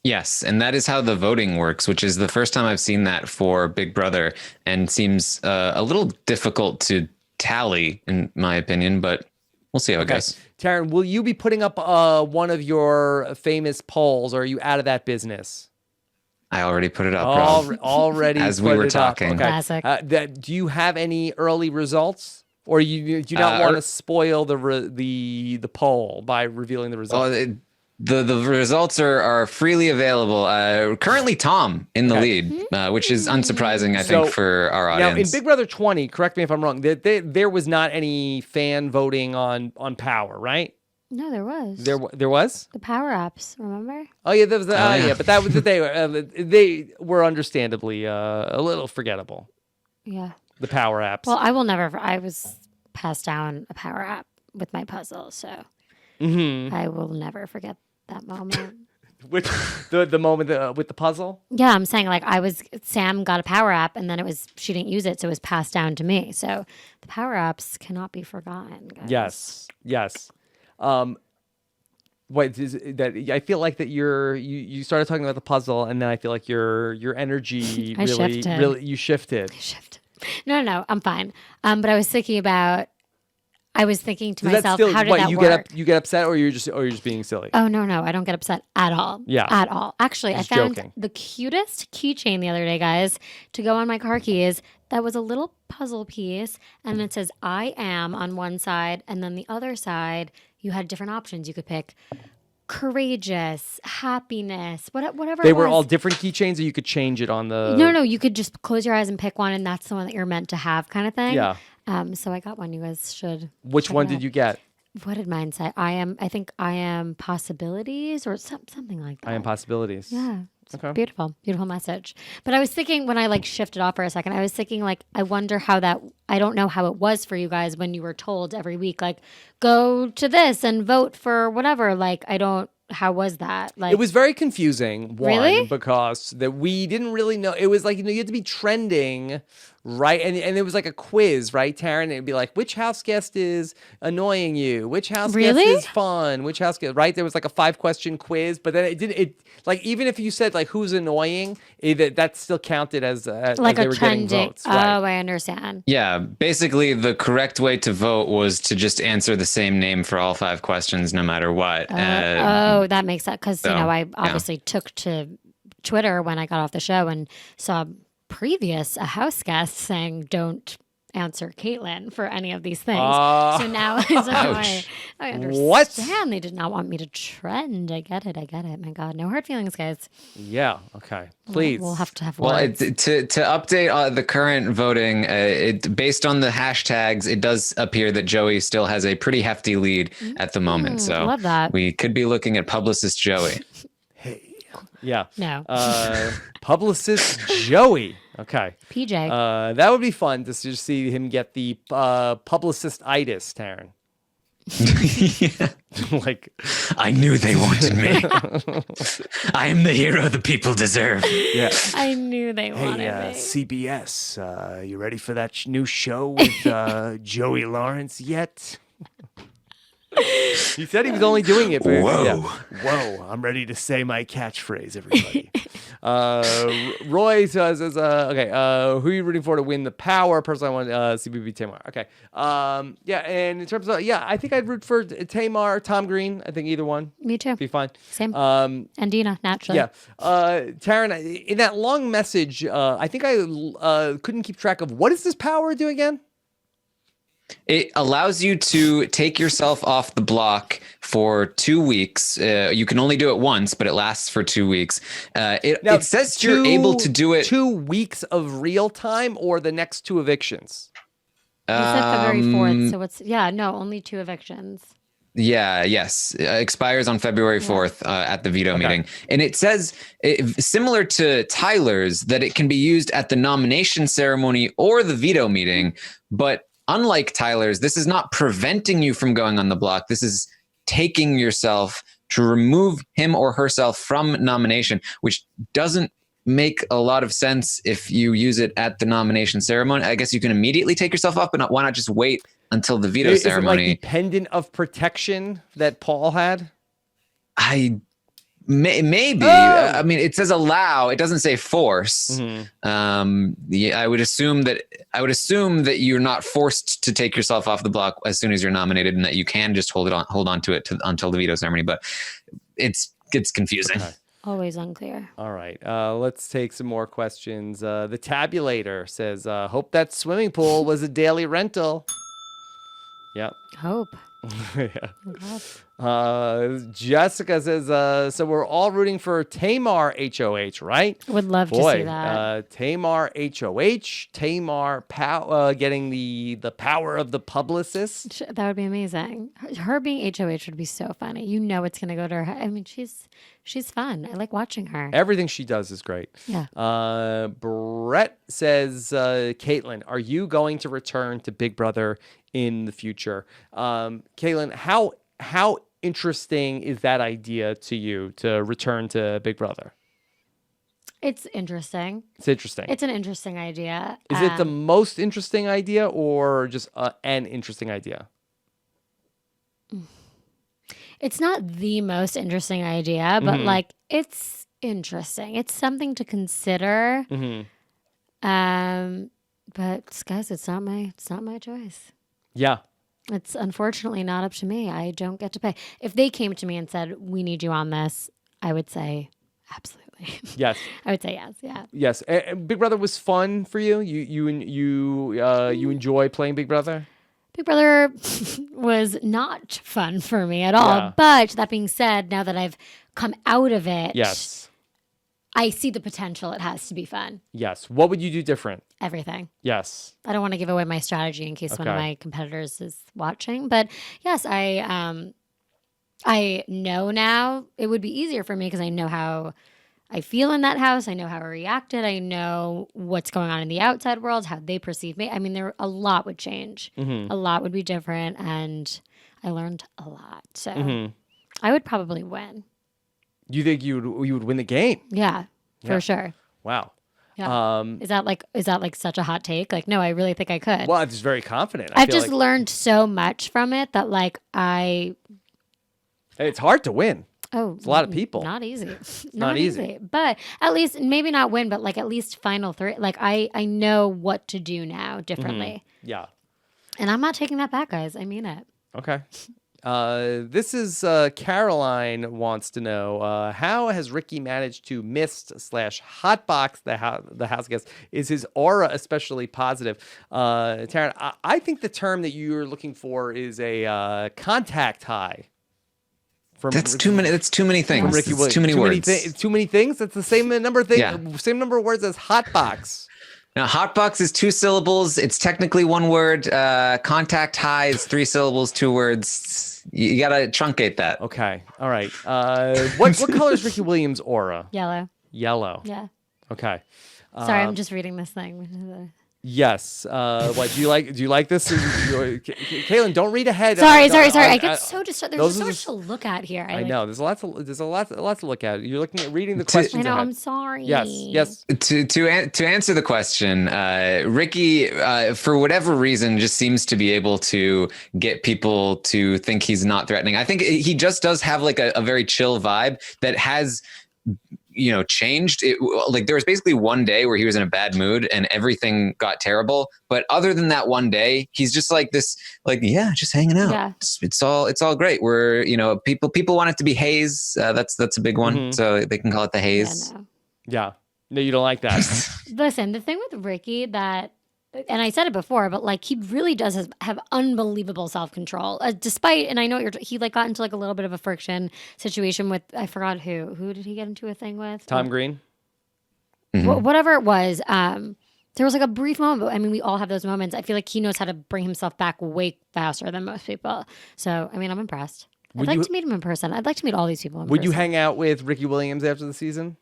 Yes, and that is how the voting works, which is the first time I've seen that for Big Brother, and seems a little difficult to tally, in my opinion, but we'll see how it goes. Taryn, will you be putting up one of your famous polls, or are you out of that business? I already put it up, Rob. Already as we were talking. Okay. Classic. Do you have any early results, or do you not want to spoil the poll by revealing the results? The results are freely available. Currently, Tom in the lead, which is unsurprising, I think, for our audience. Now, in Big Brother 20, correct me if I'm wrong, there was not any fan voting on power, right? No, there was. There was? The power apps, remember? Oh, yeah, there was. Yeah, but that was they were understandably a little forgettable. Yeah. The power apps. Well, I was passed down a power app with my puzzle, so I will never forget that moment. With the moment with the puzzle? Yeah, I'm saying like Sam got a power app and then she didn't use it, so it was passed down to me. So the power apps cannot be forgotten, guys. Yes. Wait, that I feel like that you started talking about the puzzle, and then I feel like your energy really you shifted. I shifted. No, I'm fine. But I was thinking to myself, how did that work? You get upset, or you're just being silly? Oh no, I don't get upset at all. Yeah, at all. Actually, I found joking. The cutest keychain the other day, guys, to go on my car keys. That was a little puzzle piece, and it says "I am" on one side, and then the other side you had different options. You could pick courageous, happiness, whatever. They were all different keychains, or you could change it on the. No, you could just close your eyes and pick one, and that's the one that you're meant to have, kind of thing. Yeah. So I got one. You guys should. Which one did you get? What did mine say? I think I am possibilities or something like that. I am possibilities. Yeah. Okay. Beautiful message. But I was thinking when I shifted off for a second, I was thinking I wonder how I don't know how it was for you guys when you were told every week, go to this and vote for whatever. How was that? It was very confusing. Really? Because that we didn't really know. It was you had to be trending, right? And it was like a quiz, right, Taryn? It'd be like, which house guest is annoying you? Which house guest is fun? Which house guest, right? There was a 5-question quiz, but then even if you said who's annoying, that still counted as they were getting votes. Right? Oh, I understand. Yeah, basically the correct way to vote was to just answer the same name for all 5 questions, no matter what. That makes sense because I obviously took to Twitter when I got off the show and saw a house guest saying don't answer Kaitlyn for any of these things. So now I understand. What? They did not want me to trend. I get it. My God, no hard feelings, guys. Yeah. Okay. Please. We'll have to have words. Well, to update the current voting, based on the hashtags, it does appear that Joey still has a pretty hefty lead at the moment. So love that. We could be looking at publicist Joey. Hey. Yeah. No. Publicist Joey. Okay. PJ. That would be fun to just see him get the publicist-itis, Taryn. Yeah. I knew they wanted me. I am the hero the people deserve. Yeah. I knew they wanted me. CBS, you ready for that new show with Joey Lawrence yet? He said he was only doing it for Whoa, I'm ready to say my catchphrase, everybody. Roy says, who are you rooting for to win the power? Personally, I want CBB Tamar. Okay. And in terms of, I think I'd root for Tamar, Tom Green. I think either one. Me too. Be fine. Same. And Dina, naturally. Yeah. Taryn, in that long message, I think I couldn't keep track of what does this power do again? It allows you to take yourself off the block for 2 weeks. You can only do it once, but it lasts for 2 weeks. It says you're able to do it 2 weeks of real time or the next 2 evictions. You said February 4th, so only 2 evictions. Yes. Expires on February 4th at the veto meeting. And it says, similar to Tyler's, that it can be used at the nomination ceremony or the veto meeting, but unlike Tyler's, this is not preventing you from going on the block. This is taking yourself to remove him or herself from nomination, which doesn't make a lot of sense if you use it at the nomination ceremony. I guess you can immediately take yourself up, but why not just wait until the veto ceremony? Is it dependent of protection that Paul had? Maybe. I mean, it says allow. It doesn't say force. Mm-hmm. I would assume that you're not forced to take yourself off the block as soon as you're nominated, and that you can just hold on to it until the veto ceremony. But it's confusing. Okay. Always unclear. All right. Let's take some more questions. The tabulator says, "Hope that swimming pool was a daily rental." Yep. Hope. Yeah. Jessica says, so we're all rooting for Tamar HOH, right? Would love to see that. Tamar HOH, Tamar getting the power of the publicist. That would be amazing. Her being HOH would be so funny. It's going to go to her. I mean, she's fun. I like watching her. Everything she does is great. Yeah. Brett says, Kaitlyn, are you going to return to Big Brother in the future? Kaitlyn, how interesting is that idea to you to return to Big Brother? It's interesting. It's interesting. It's an interesting idea. Is it the most interesting idea or just an interesting idea? It's not the most interesting idea, but like it's interesting. It's something to consider. But guys, it's not my choice. Yeah. It's unfortunately not up to me. I don't get to pay. If they came to me and said, "We need you on this," I would say absolutely. Yes. I would say yes. Yeah. Yes. And Big Brother was fun for you. You enjoy playing Big Brother. Big Brother was not fun for me at all. Yeah. But that being said, now that I've come out of it, Yes. I see the potential it has to be fun. Yes. What would you do different? Everything. Yes. I don't want to give away my strategy in case one of Okay. my competitors is watching. But yes, I know now it would be easier for me because I know how I feel in that house. I know how I reacted. I know what's going on in the outside world, how they perceive me. I mean, a lot would change. A lot would be different. And I learned a lot. So I would probably win. You think you would win the game? Yeah, for sure. Wow. Yeah. Is that like such a hot take? Like, no, I really think I could. Well, I'm just very confident. I've just learned so much from it that like it's hard to win. Oh, it's a lot of people. Not easy. Not easy. But at least maybe not win, but like at least final three. Like I know what to do now differently. Yeah. And I'm not taking that back, guys. I mean it. Okay. This is Caroline wants to know how has Ricky managed to mist/hotbox the house guest? Is his aura especially positive? Taryn, I think the term that you're looking for is a contact high. That's too many. That's too many things. Ricky It's too many words. Too many things. That's the same number of things. Yeah. Same number of words as hotbox. Now, hotbox is 2 syllables. It's technically 1 word. Contact high is 3 syllables, 2 words. You gotta truncate that. Okay. All right. What color is Ricky Williams' aura? Yellow. Yellow. Yeah. Okay. Sorry, I'm just reading this thing. Yes. What do you like this? Kaitlyn, don't read ahead. Sorry. I get so distracted. There's so much to look at here. I know. There's a lot to look at. You're reading the questions. I know. ahead. I'm sorry. Yes. To answer the question, Ricky, for whatever reason, just seems to be able to get people to think he's not threatening. I think he just does have like a very chill vibe that has, changed. Like there was basically one day where he was in a bad mood and everything got terrible. But other than that one day, he's just like this, just hanging out. Yeah. It's all great. We're, people want it to be haze. That's a big one. So they can call it the haze. Yeah. No, you don't like that. Listen, the thing with Ricky and I said it before, but like he really does have unbelievable self-control. Despite, and I know he like got into like a little bit of a friction situation with, I forgot who did he get into a thing with? Tom Green. Whatever it was. There was like a brief moment, but I mean, we all have those moments. I feel like he knows how to bring himself back way faster than most people. So, I mean, I'm impressed. I'd like to meet him in person. I'd like to meet all these people in person. Would you hang out with Ricky Williams after the season?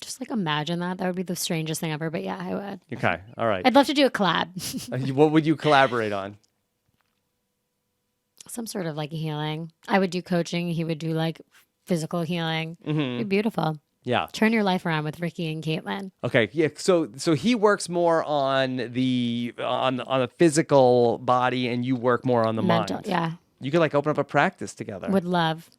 Just like imagine that. That would be the strangest thing ever. But yeah, I would. Okay. All right. I'd love to do a collab. What would you collaborate on? Some sort of like healing. I would do coaching. He would do like physical healing. It'd be beautiful. Yeah. Turn your life around with Ricky and Kaitlyn. Okay. Yeah. So he works more on the physical body, and you work more on the Mental. mind. Yeah. You could like open up a practice together. Would love.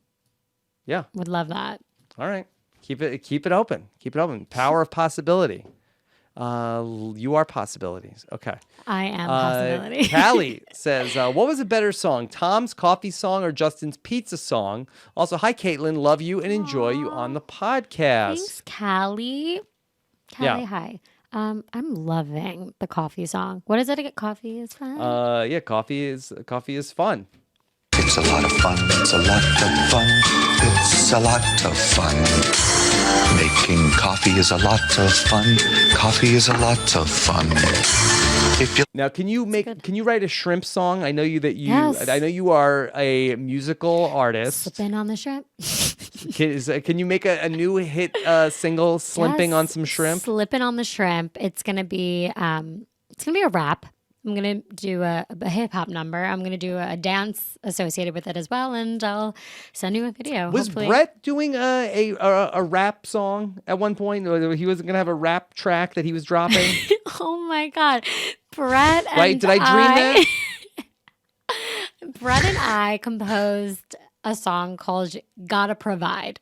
Yeah. Would love that. All right. Keep it open. Keep it open. Power of possibility. You are possibilities. Okay. I am possibility. Callie says, what was a better song, Tom's coffee song or Justin's pizza song? Also, hi, Kaitlyn. Love you and enjoy you on the podcast. Thanks, Callie. Callie, hi. I'm loving the coffee song. What is it again? Coffee is fun? Coffee is fun. It's a lot of fun. It's a lot of fun. It's a lot of fun. Making coffee is a lot of fun. Coffee is a lot of fun. Now, can you write a shrimp song? I know Yes. I know you are a musical artist. Slipping on the shrimp. Can you make a new hit single, Slipping on some shrimp? Slipping on the shrimp. It's gonna be a rap. I'm going to do a hip hop number. I'm going to do a dance associated with it as well. And I'll send you a video. Was hopefully. Brett doing a rap song at one point? Or he was going to have a rap track that he was dropping? Oh my God. Brett and Right? Did I dream that? Brett and I composed a song called Gotta Provide.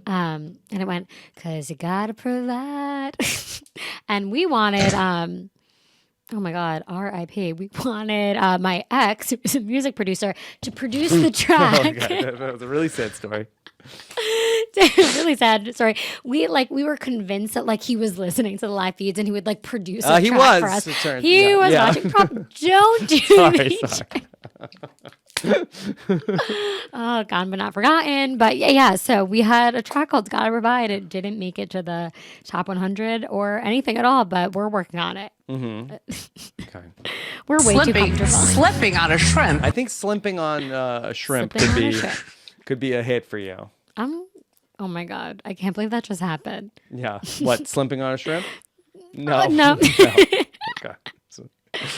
And it went, 'cause you gotta provide. And we wanted, oh my God, R.I.P. We wanted my ex, who was a music producer, to produce the track. Oh, God, that was a really sad story. Really sad story. We were convinced that like he was listening to the live feeds and he would like produce a He track was, for us. it turns- He yeah, was yeah. watching. Don't do Sorry. Oh, gone but not forgotten. But yeah. So we had a track called "Gotta Provide." It didn't make it to the top 100 or anything at all, but we're working on it. Mm-hmm. Okay. We're way too comfortable. Slipping on a shrimp. I think slimping on a shrimp Slipping on a shrimp. could be a hit for you. Oh my God, I can't believe that just happened. Yeah. What? Slimping on a shrimp? No. No. Okay. So-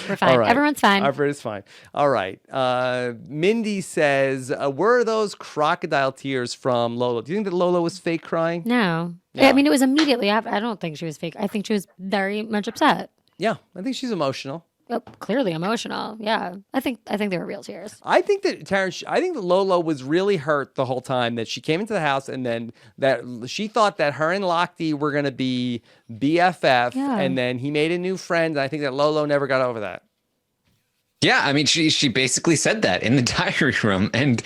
We're fine. All right. Everyone's fine. Everyone's fine. All right. Mindy says, were those crocodile tears from Lola? Do you think that Lola was fake crying? No. Yeah. I mean, it was immediately after. I don't think she was fake. I think she was very much upset. Yeah. I think she's emotional. Well, clearly emotional. Yeah. I think they were real tears. I think that Lola was really hurt the whole time that she came into the house and then that she thought that her and Lochte were going to be BFF and then he made a new friend. And I think that Lolo never got over that. Yeah, I mean, she basically said that in the diary room, and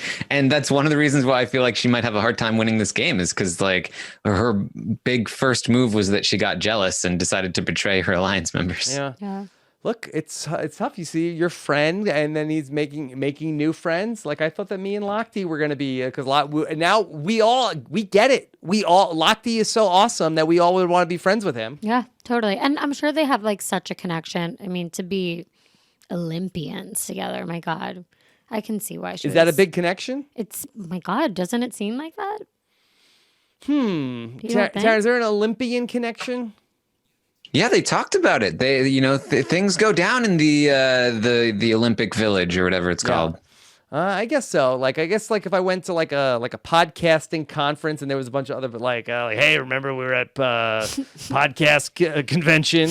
that's one of the reasons why I feel like she might have a hard time winning this game is because like her big first move was that she got jealous and decided to betray her alliance members. Yeah. Look, it's tough. You see your friend, and then he's making new friends. Like I thought that me and Lochte were gonna be, because now we get it. Lochte is so awesome that we all would want to be friends with him. Yeah, totally. And I'm sure they have like such a connection. I mean, to be Olympians together, my God, I can see why she Is that a big connection? It's, my God, doesn't it seem like that? Tara, think? is there an Olympian connection? Yeah, they talked about it. They, things go down in the Olympic Village or whatever it's called. I guess so. Like, I guess like if I went to like a podcasting conference and there was a bunch of other like hey, remember we were at podcast convention,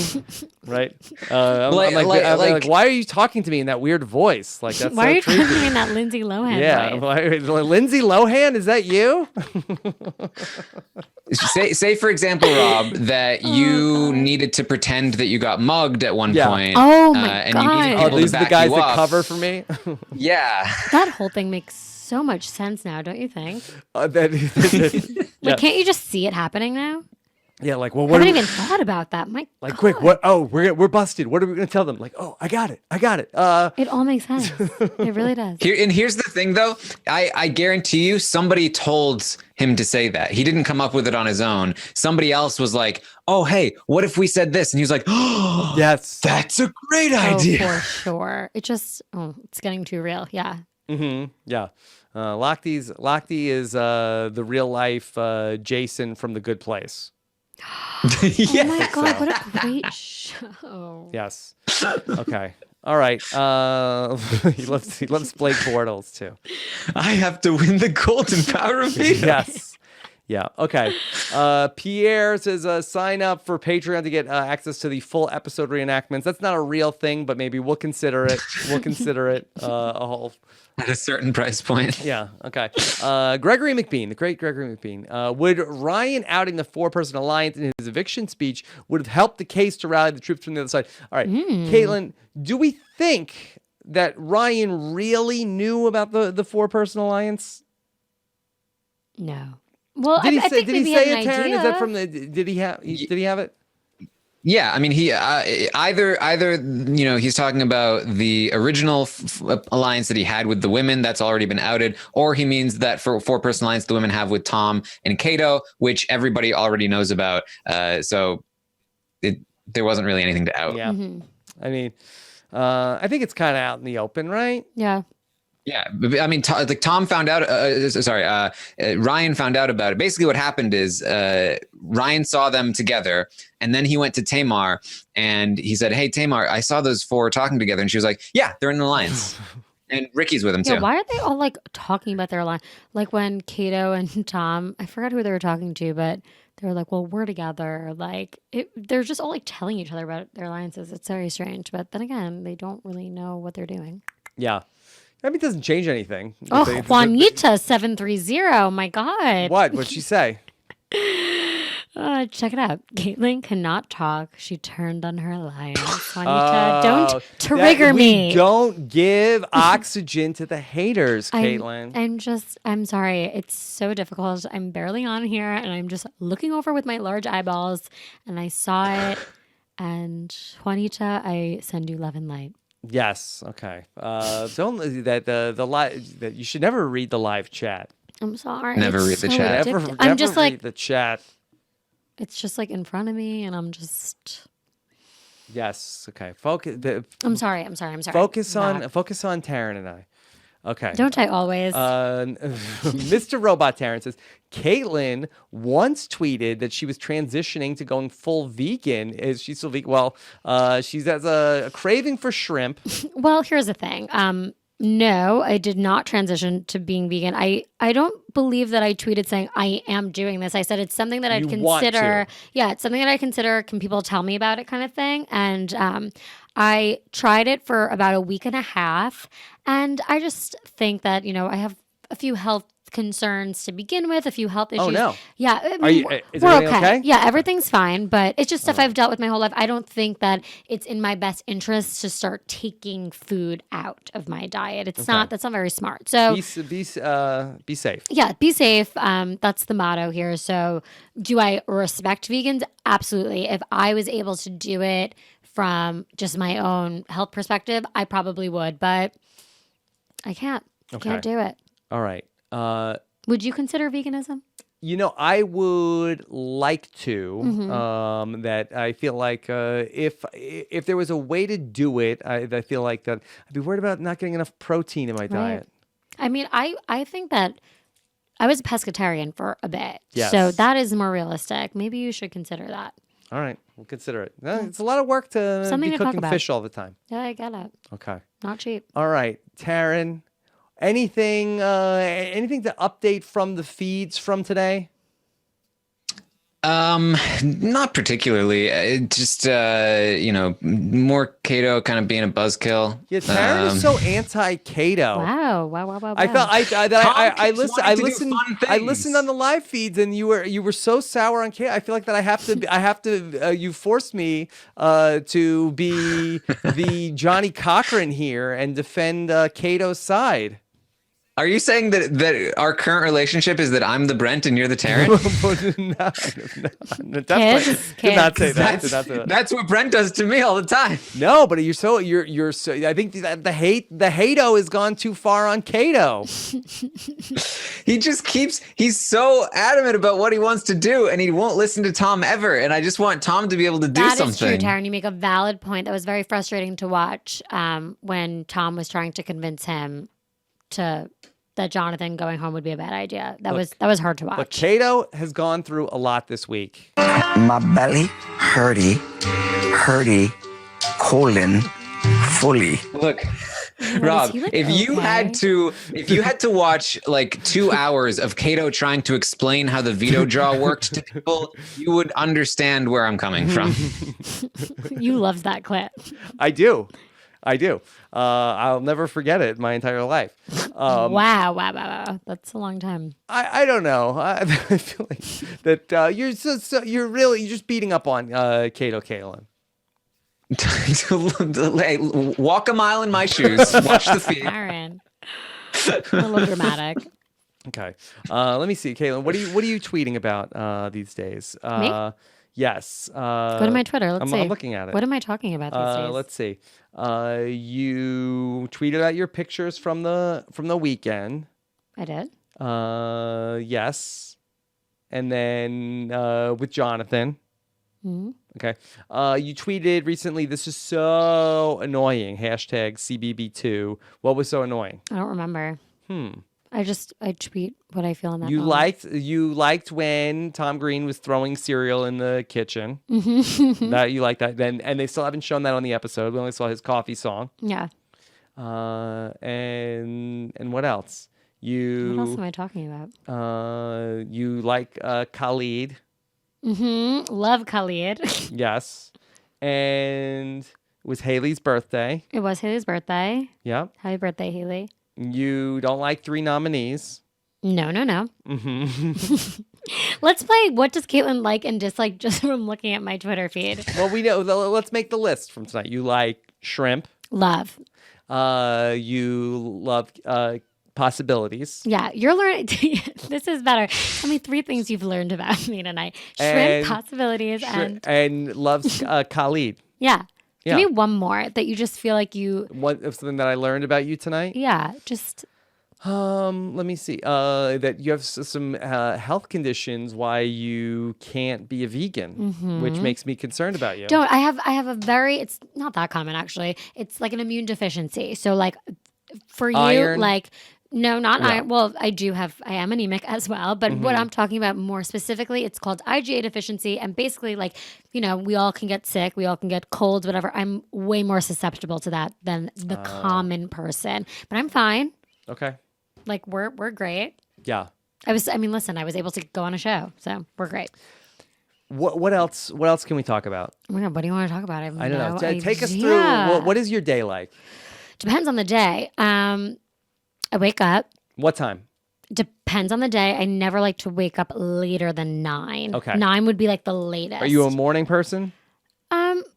right? I'm like, why are you talking to me in that weird voice? Like that's Why so are you creepy. talking in that Lindsay Lohan Yeah, voice? Lindsay Lohan, is that you? Say for example, Rob, that you needed to pretend that you got mugged at one point. Oh my and God. you needed people These to are the back guys you that up. cover for me. Yeah. That whole thing makes so much sense now, don't you think? Like, Can't you just see it happening now? yeah, like, well, I what? haven't even thought about that. My Like, God. quick, what? Oh, we're busted. What are we gonna tell them? Like, oh, I got it. It all makes sense. It really does. Here's the thing, though. I guarantee you, somebody told him to say that. He didn't come up with it on his own. Somebody else was like, "Oh, hey, what if we said this?" And he was like, "Oh, yes, that's a great idea." Oh, for sure. It's getting too real. Yeah. Mm-hmm. Yeah. Lochte is the real life Jason from The Good Place. Oh my God, what a great show. Yes. Okay. All right. He loves Blake Bortles too. I have to win the golden power of Veto. Yes. Yeah. Okay. Pierre says sign up for Patreon to get access to the full episode reenactments. That's not a real thing, but maybe we'll consider it. A whole. At a certain price point. Yeah. Okay. Gregory McBean, the great Gregory McBean. Would Ryan outing the 4-person alliance in his eviction speech would have helped the case to rally the troops from the other side? All right, Kaitlyn, do we think that Ryan really knew about the 4-person alliance? No. Well, Did he I think say maybe he had it, an Taryn? idea. Is that from the? Did he have it? Yeah, I mean, he either he's talking about the original alliance that he had with the women that's already been outed, or he means that for 4-person alliance the women have with Tom and Kato, which everybody already knows about. So there wasn't really anything to out. Yeah, I mean, I think it's kind of out in the open, right? Yeah. Yeah, I mean, Tom found out. Ryan found out about it. Basically, what happened is Ryan saw them together, and then he went to Tamar, and he said, "Hey, Tamar, I saw those four talking together," and she was like, "Yeah, they're in an alliance." And Ricky's with him Yeah, too. why are they all like talking about their line? Like when Kato and Tom, I forgot who they were talking to, but they were like, "Well, we're together." Like they're just all like telling each other about their alliances. It's very strange. But then again, they don't really know what they're doing. Yeah. I mean, it doesn't change anything. Oh, Juanita 730. My God. What? What'd she say? Check it out. Kaitlyn cannot talk. She turned on her alliance. Juanita, don't trigger me. We don't give oxygen to the haters, Kaitlyn. I'm sorry. It's so difficult. I'm barely on here and I'm just looking over with my large eyeballs and I saw it. And Juanita, I send you love and light. Yes. Okay. Don't the live that you should never read the live chat. I'm sorry. Never read the chat. I'm just read like the chat. It's just like in front of me, and I'm just. Yes. Okay. Focus. I'm sorry. Focus on Taryn and I. Okay. Don't I always? Mr. Robot Taryn says Kaitlyn once tweeted that she was transitioning to going full vegan. Is she still vegan? Well, she has a craving for shrimp. Well, here's the thing. No, I did not transition to being vegan. I don't believe that I tweeted saying I am doing this. I said it's something that I'd consider. Yeah, it's something that I consider. Can people tell me about it, kind of thing? And I tried it for about a week and a half, and I just think that I have a few health concerns to begin with, a few health issues. Oh no. Yeah. Is we're everything okay? Yeah, everything's fine, but it's just stuff I've dealt with my whole life. I don't think that it's in my best interest to start taking food out of my diet. It's not. That's not very smart. So be safe. Yeah, be safe. That's the motto here. So do I respect vegans? Absolutely. If I was able to do it from just my own health perspective, I probably would, but I can't. I can't do it. All right. Would you consider veganism? I would like to. Mm-hmm. That I feel like if there was a way to do it, I feel like that I'd be worried about not getting enough protein in my diet. I mean, I think that I was a pescatarian for a bit, Yes. so that is more realistic. Maybe you should consider that. All right, we'll consider it. It's a lot of work to Something be to talk cooking about. fish all the time. Yeah, I get it. Okay. Not cheap. All right, Taryn. Anything to update from the feeds from today? Not particularly. Just more Kato kind of being a buzzkill. Yeah, Taryn is so anti-Kato. Wow. I listened on the live feeds, and you were so sour on Kato. I feel like that I have to. You forced me to be the Johnny Cochran here and defend Kato's side. Are you saying that our current relationship is that I'm the Brent and you're the Taryn? No, did not say that. That's what Brent does to me all the time. No, but you're so. I think that the hato has gone too far on Kato. He's so adamant about what he wants to do, and he won't listen to Tom ever. And I just want Tom to be able to do something. That is true, Taryn. You make a valid point. That was very frustrating to watch when Tom was trying to convince him that Jonathan going home would be a bad idea. That was hard to watch. But Kato has gone through a lot this week. My belly hurty, colon, fully. Look, Rob, if you had to watch like 2 hours of Kato trying to explain how the veto draw worked to people, you would understand where I'm coming from. You love that clip. I do. I'll never forget it my entire life. Wow. That's a long time. I don't know. I feel like that you're really just beating up on Kato Kaitlyn. Hey, walk a mile in my shoes. Watch the feed. Aaron. A little dramatic. Okay. Let me see, Kaitlyn. What are you tweeting about these days? Me? Yes. Go to my Twitter. Let's see. I'm looking at it. What am I talking about these days? Let's see. You tweeted out your pictures from the weekend. I did. Yes. And then with Jonathan. Okay. You tweeted recently, this is so annoying. Hashtag CBB2. What was so annoying? I don't remember. I tweet what I feel in that You moment. liked when Tom Green was throwing cereal in the kitchen. Mm-hmm. That you like that. Then and they still haven't shown that on the episode. We only saw his coffee song. Yeah. And what else? What else am I talking about? You like Khalid. Love Khalid. Yes. And it was Haley's birthday. It was Haley's birthday. Yep. Happy birthday, Haley. You don't like 3 nominees. No. Let's play What Does Kaitlyn Like and Dislike just from looking at my Twitter feed. Well, we know. Let's make the list from tonight. You like shrimp. Love. You love possibilities. Yeah, you're learning. This is better. Tell me 3 things you've learned about me tonight. Shrimp, And possibilities, and loves Khalid. Yeah. Yeah. Give me one more that you just feel like you. What of something that I learned about you tonight? Yeah, just. Let me see. That you have some health conditions why you can't be a vegan, which makes me concerned about you. Don't. I have a very. It's not that common actually. It's like an immune deficiency. So like, for you, Iron? like. No, not Yeah. iron. Well, I am anemic as well. But what I'm talking about more specifically, it's called IgA deficiency. And basically, like, we all can get sick. We all can get colds, whatever. I'm way more susceptible to that than the common person. But I'm fine. Okay. Like, we're great. Yeah. Listen, I was able to go on a show. So we're great. What else? What else can we talk about? Oh my God, what do you want to talk about? I don't know. Take us idea. through. What is your day like? Depends on the day. I wake up. What time? Depends on the day. I never like to wake up later than 9. Okay. 9 would be like the latest. Are you a morning person?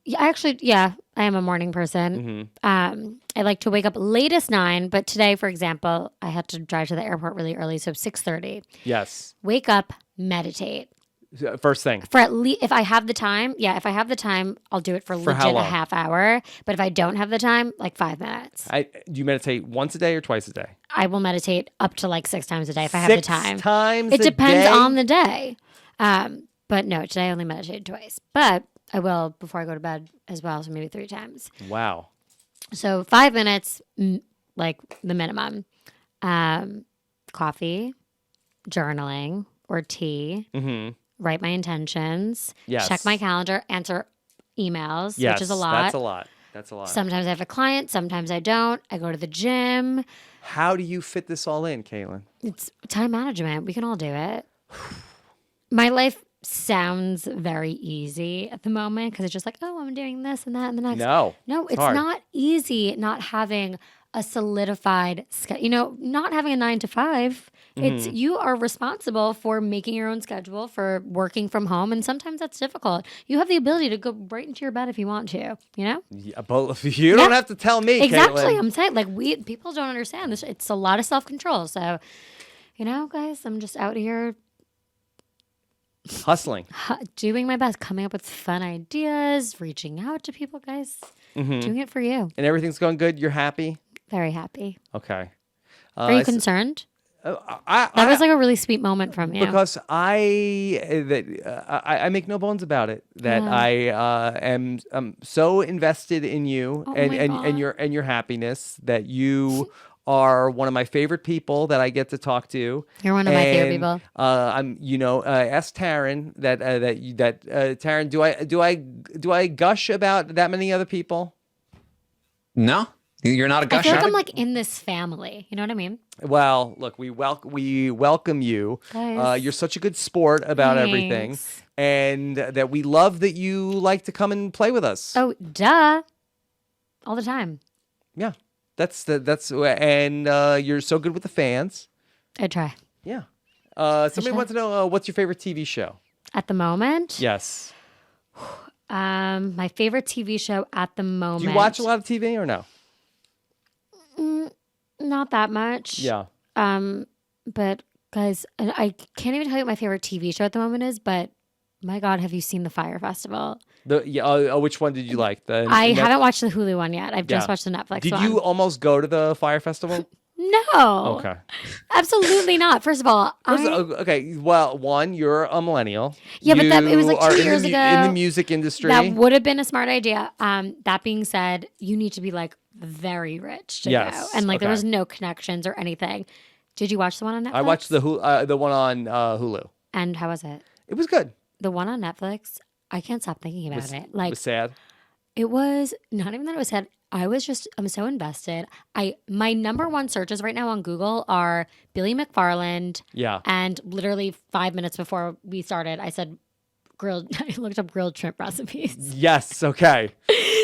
Yeah, I am a morning person. I like to wake up latest 9, but today, for example, I had to drive to the airport really early, so 6:30. Yes. Wake up, meditate. First thing. For at least, if I have the time, I'll do it for For how legit a long? half hour. But if I don't have the time, like 5 minutes. Do you meditate once a day or twice a day? I will meditate up to like 6 times a day if I have the 6 time. times It a depends day? on the day. But no, today I only meditated twice. But I will before I go to bed as well, so maybe 3 times. Wow. So 5 minutes, like the minimum. Coffee, journaling, or tea. Write my intentions. Yes. Check my calendar. Answer emails, Yes. which is a lot. That's a lot. Sometimes I have a client. Sometimes I don't. I go to the gym. How do you fit this all in, Kaitlyn? It's time management. We can all do it. My life sounds very easy at the moment because it's just like, oh, I'm doing this and that and the next. No, it's hard. not easy not having a solidified schedule. Not having a 9 to 5. It's you are responsible for making your own schedule, for working from home, and sometimes that's difficult. You have the ability to go right into your bed if you want to. Yeah, but you don't have to tell me, Exactly. Kaitlyn. I'm saying people don't understand this. It's a lot of self-control. So, guys, I'm just out here Hustling. doing my best, coming up with fun ideas, reaching out to people, guys. Doing it for you. And everything's going good? You're happy? Very happy. Okay. Are you concerned? That That was like a really sweet moment from you. Because I make no bones about it that I am so invested in you and your happiness that you are one of my favorite people that I get to talk to. You're one of my favorite people. Ask Taryn that Taryn, do I gush about that many other people? No, you're not a I gusher. feel like I'm like in this family. You know what I mean? Well, look, we welcome you. Guys. You're such a good sport about everything, Thanks. and that we love that you like to come and play with us. Oh, duh. All the time. Yeah, and you're so good with the fans. I try. Yeah. Somebody try. wants to know what's your favorite TV show? At the moment, Yes. my favorite TV show at the moment. Do you watch a lot of TV or no? Not that much. Yeah. But guys, I can't even tell you what my favorite TV show at the moment is. But my God, have you seen the Fire Festival? Which one did you like? I haven't watched the Hulu one yet. I've just watched the Netflix Did one. you almost go to the Fire Festival? No. Okay. Absolutely not. First of all, Okay. Well, one, you're a millennial. Yeah, but it was like You 2 are years in ago. In the music industry. That would have been a smart idea. That being said, you need to be like very rich to Yes, go, and like there okay. was no connections or anything. Did you watch the one on Netflix? I watched the one on Hulu. And how was it? It was good. The one on Netflix. I can't stop thinking about it. Like It was sad. it was not even that it was sad. I'm so invested. My number one searches right now on Google are Billy McFarland. Yeah. And literally 5 minutes before we started, I said I looked up grilled shrimp recipes. Yes. Okay.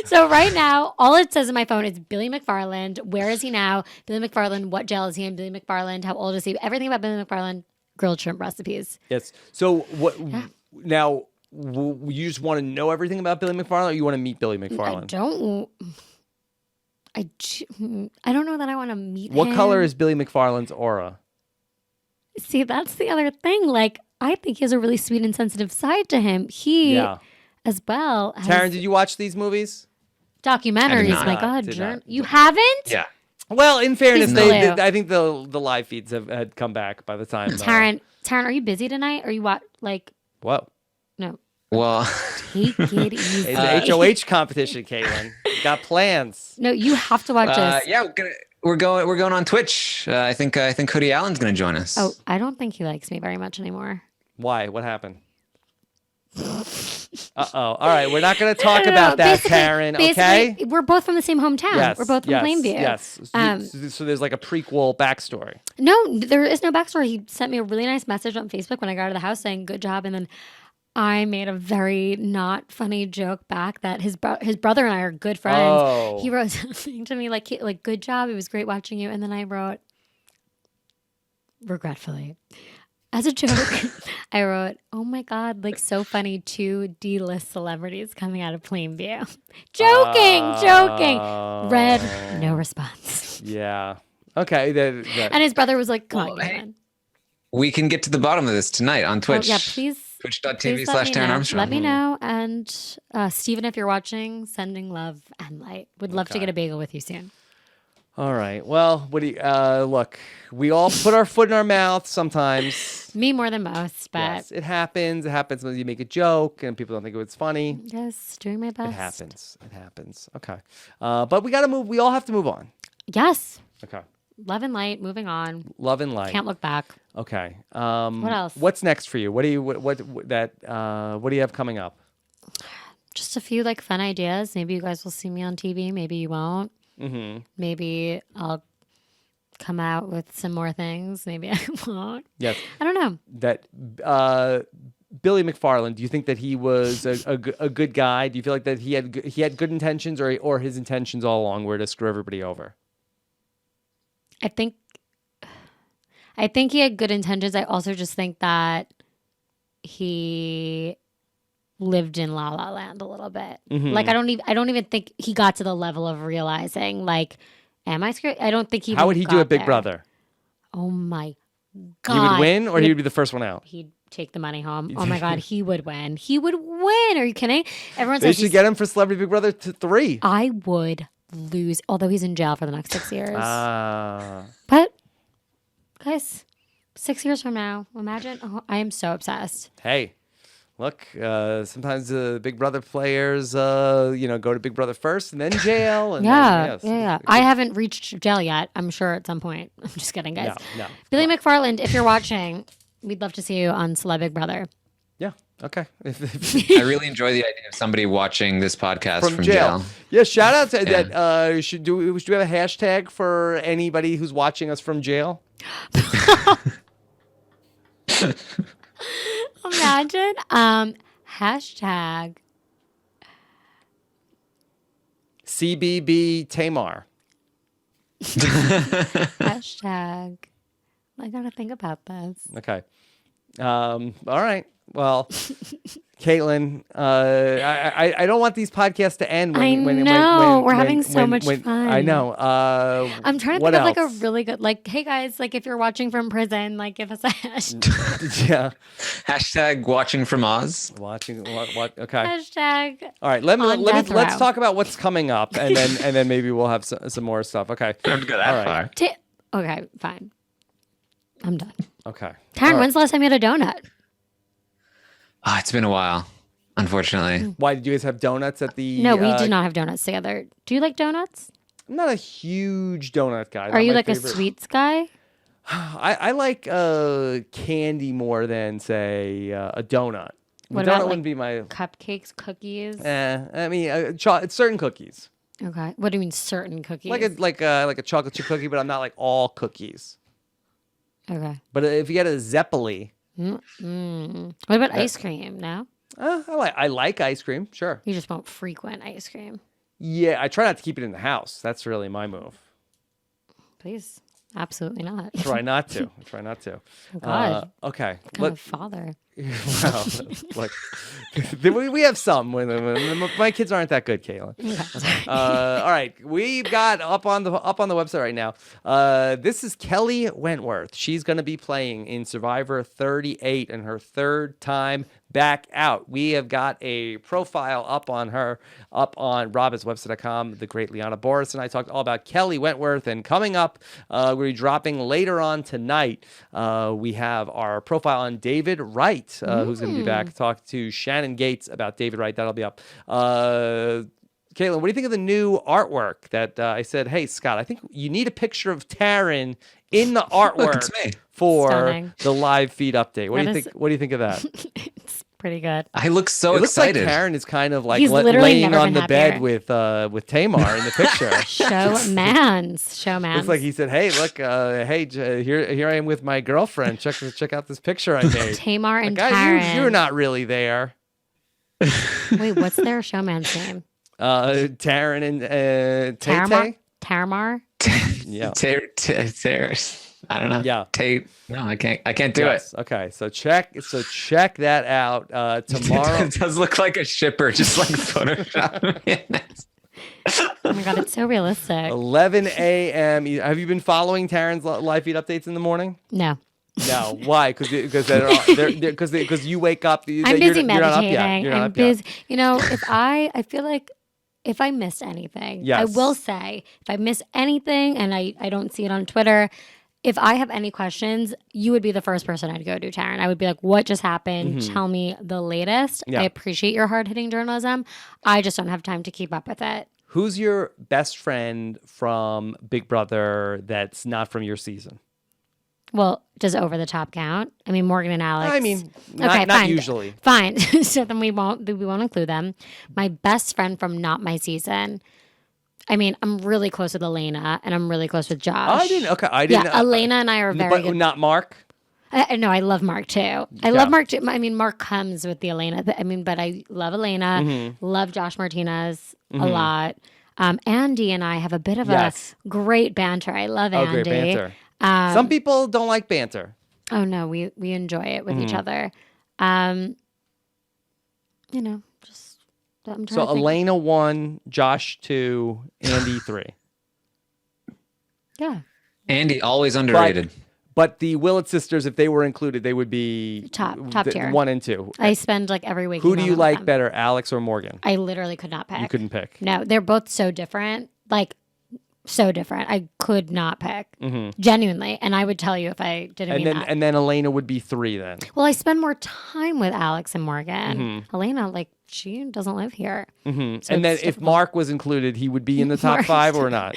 So right now, all it says in my phone is Billy McFarland. Where is he now? Billy McFarland. What jail is he in? Billy McFarland. How old is he? Everything about Billy McFarland. Grilled shrimp recipes. Yes. So what now? You just want to know everything about Billy McFarland, or you want to meet Billy McFarland? I don't know that I want to meet him. What color is Billy McFarland's aura? See, that's the other thing. Like, I think he has a really sweet and sensitive side to him. He, as well. Taryn, did you watch these movies? Documentaries. My God, you haven't? Yeah. Well, in fairness, Please I think the live feeds had come back by the time. Taryn, are you busy tonight? Are you Whoa. No. Well, take it easy. It's the HOH competition, Kaitlyn. Got plans. No, you have to watch this. Yeah, we're going on Twitch. I think Hoodie Allen's going to join us. Oh, I don't think he likes me very much anymore. Why? What happened? All right, we're not going to talk about that, Taryn. Okay. We're both from the same hometown. Yes, We're both from Plainview. Yes. So there's like a prequel backstory. No, there is no backstory. He sent me a really nice message on Facebook when I got out of the house saying "good job," and then I made a very not funny joke back that his brother and I are good friends. Oh. He wrote something to me like "good job. It was great watching you," and then I wrote regretfully. As a joke, I wrote, "Oh my God, like so funny, 2 D-list celebrities coming out of Plainview." Joking. Read, no response. Yeah. Okay. And his brother was like, "Come on, man." We can get to the bottom of this tonight on Twitch. Yeah, please. Twitch.tv/Taryn Armstrong. Let me know. And Stephen, if you're watching, sending love and light. Would love to get a bagel with you soon. All right. Well, what do you, look, we all put our foot in our mouth sometimes. Me more than most, but yes, it happens. It happens when you make a joke and people don't think it's funny. Yes, doing my best. It happens. Okay. But we got to move. We all have to move on. Yes. Okay. Love and light, moving on. Love and light. Can't look back. Okay. What else? What's next for you? What do you have coming up? Just a few like fun ideas. Maybe you guys will see me on TV. Maybe you won't. Mm-hmm. Maybe I'll come out with some more things. Maybe I won't. Yes. I don't know. That Billy McFarland, do you think that he was a good guy? Do you feel like that he had good intentions, or his intentions all along were to screw everybody over? I think he had good intentions. I also just think that he lived in La La Land a little bit. Mm-hmm. Like I don't even think he got to the level of realizing like, am I screwed? I don't think he. How would he do got at Big there. Brother? Oh my God! He would win, or he would be the first one out. He'd take the money home. Oh my God, he would win. He would win. Are you kidding? Everyone They says should get him for Celebrity Big Brother 3. I would lose, although he's in jail for the next 6 years. But guys, 6 years from now, imagine. Oh, I am so obsessed. Hey, look, sometimes Big Brother players, go to Big Brother first and then jail. And yeah. I haven't reached jail yet. I'm sure at some point. I'm just kidding, guys. No. Billy McFarland, if you're watching, we'd love to see you on Celeb Big Brother. Yeah. Okay. I really enjoy the idea of somebody watching this podcast from jail. Yeah. Shout out to that. Should we have a hashtag for anybody who's watching us from jail? Imagine. Hashtag CBB Tamar. Hashtag. I gotta think about this. Okay. All right. Well, Kaitlyn, I don't want these podcasts to end. We're having so much fun. I know. I'm trying to think of like a really good, like, hey guys, like if you're watching from prison, like give us a hashtag. Yeah. Hashtag watching from Oz. Watching what? Okay. Hashtag. All right. Let's talk about what's coming up, and then maybe we'll have some more stuff. Okay. Don't go that far. Okay, fine. I'm done. Okay. Taryn, when's the last time you had a donut? Oh, it's been a while, unfortunately. Why did you guys have donuts at the? No, we did not have donuts together. Do you like donuts? I'm not a huge donut guy. Are Not you my like favorite. a sweets guy? I like candy more than say a donut. What A about, donut wouldn't be my. Cupcakes, cookies? I mean, it's certain cookies. Okay. What do you mean certain cookies? Like a chocolate chip cookie, but I'm not like all cookies. Okay. But if you get a Zeppeli, What about ice cream? No? I like ice cream. Sure. You just won't frequent ice cream. Yeah, I try not to keep it in the house. That's really my move. Please. Absolutely not. Try not to. Oh, God. Okay. What kind of father? Well, like we have some. My kids aren't that good, Kaitlyn. All right, we've got up on the website right now. This is Kelly Wentworth. She's going to be playing in Survivor 38 in her third time back out. We have got a profile up on her, up on robinswebsite.com. The great Liana Boris and I talked all about Kelly Wentworth. And coming up, we'll be dropping later on tonight, we have our profile on David Wright, who's going to be back. Talk to Shannon Gates about David Wright. That'll be up. Kaitlyn, what do you think of the new artwork that I said, hey, Scott, I think you need a picture of Taryn in the artwork for Stunning. the live feed update. What That do you is- think? What do you think of that? It's pretty good. I look so It looks like excited. Taryn is kind of like He's literally laying never on been the bed happier. with Tamar in the picture. Showmans. Looks like he said, "Hey, look, here I am with my girlfriend. Check out this picture I made." Tamar and Guys, Taryn. you're not really there. Wait, what's their showman's name? Taryn and Taramar? Tay. Taramar? Yeah. I don't know. Yeah. Tate. No, I can't do it. Okay. So check that out tomorrow. It does look like a shipper, just like Photoshop. Oh my God, it's so realistic. 11 a.m. Have you been following Taryn's live feed updates in the morning? No. No. Why? Because you wake up. I'm busy You're not up yet. meditating. You're not I'm up yet. busy. You know, I feel like if I missed anything, I Yes. will say, if I miss anything and I don't see it on Twitter, if I have any questions, you would be the first person I'd go to, Taryn. I would be like, what just happened? Tell me the latest. Yeah. I appreciate your hard-hitting journalism. I just don't have time to keep up with it. Who's your best friend from Big Brother that's not from your season? Well, does Over the Top count? I mean, Morgan and Alex. I mean, not fine. usually. Fine. So then we won't include them. My best friend from not my season. I mean, I'm really close with Elena and I'm really close with Josh. I didn't. Yeah, Elena and I are very but good. not Mark. No, I love Mark too. I love Mark too. I mean, Mark comes with the Elena. But I love Elena. Mm-hmm. Love Josh Martinez a lot. Andy and I have a bit of Yes. a great banter. I love Andy. Great banter. Some people don't like banter. Oh no, we enjoy it with Mm-hmm. each other. Just I'm trying So to think. Elena 1, Josh 2, Andy 3. Yeah. Andy, always underrated. But the Willett sisters, if they were included, they would be Top tier. 1 and 2. I spend like every week. Who do you with like them. better, Alex or Morgan? I literally could not pick. You couldn't pick. No, they're both so different. Like so different. I could not pick. Genuinely. And I would tell you if I didn't mean that. And then Elena would be 3 then. Well, I spend more time with Alex and Morgan. Elena, like, she doesn't live here. So And then it's if difficult. Mark was included, he would be in the top Mark- 5 or not?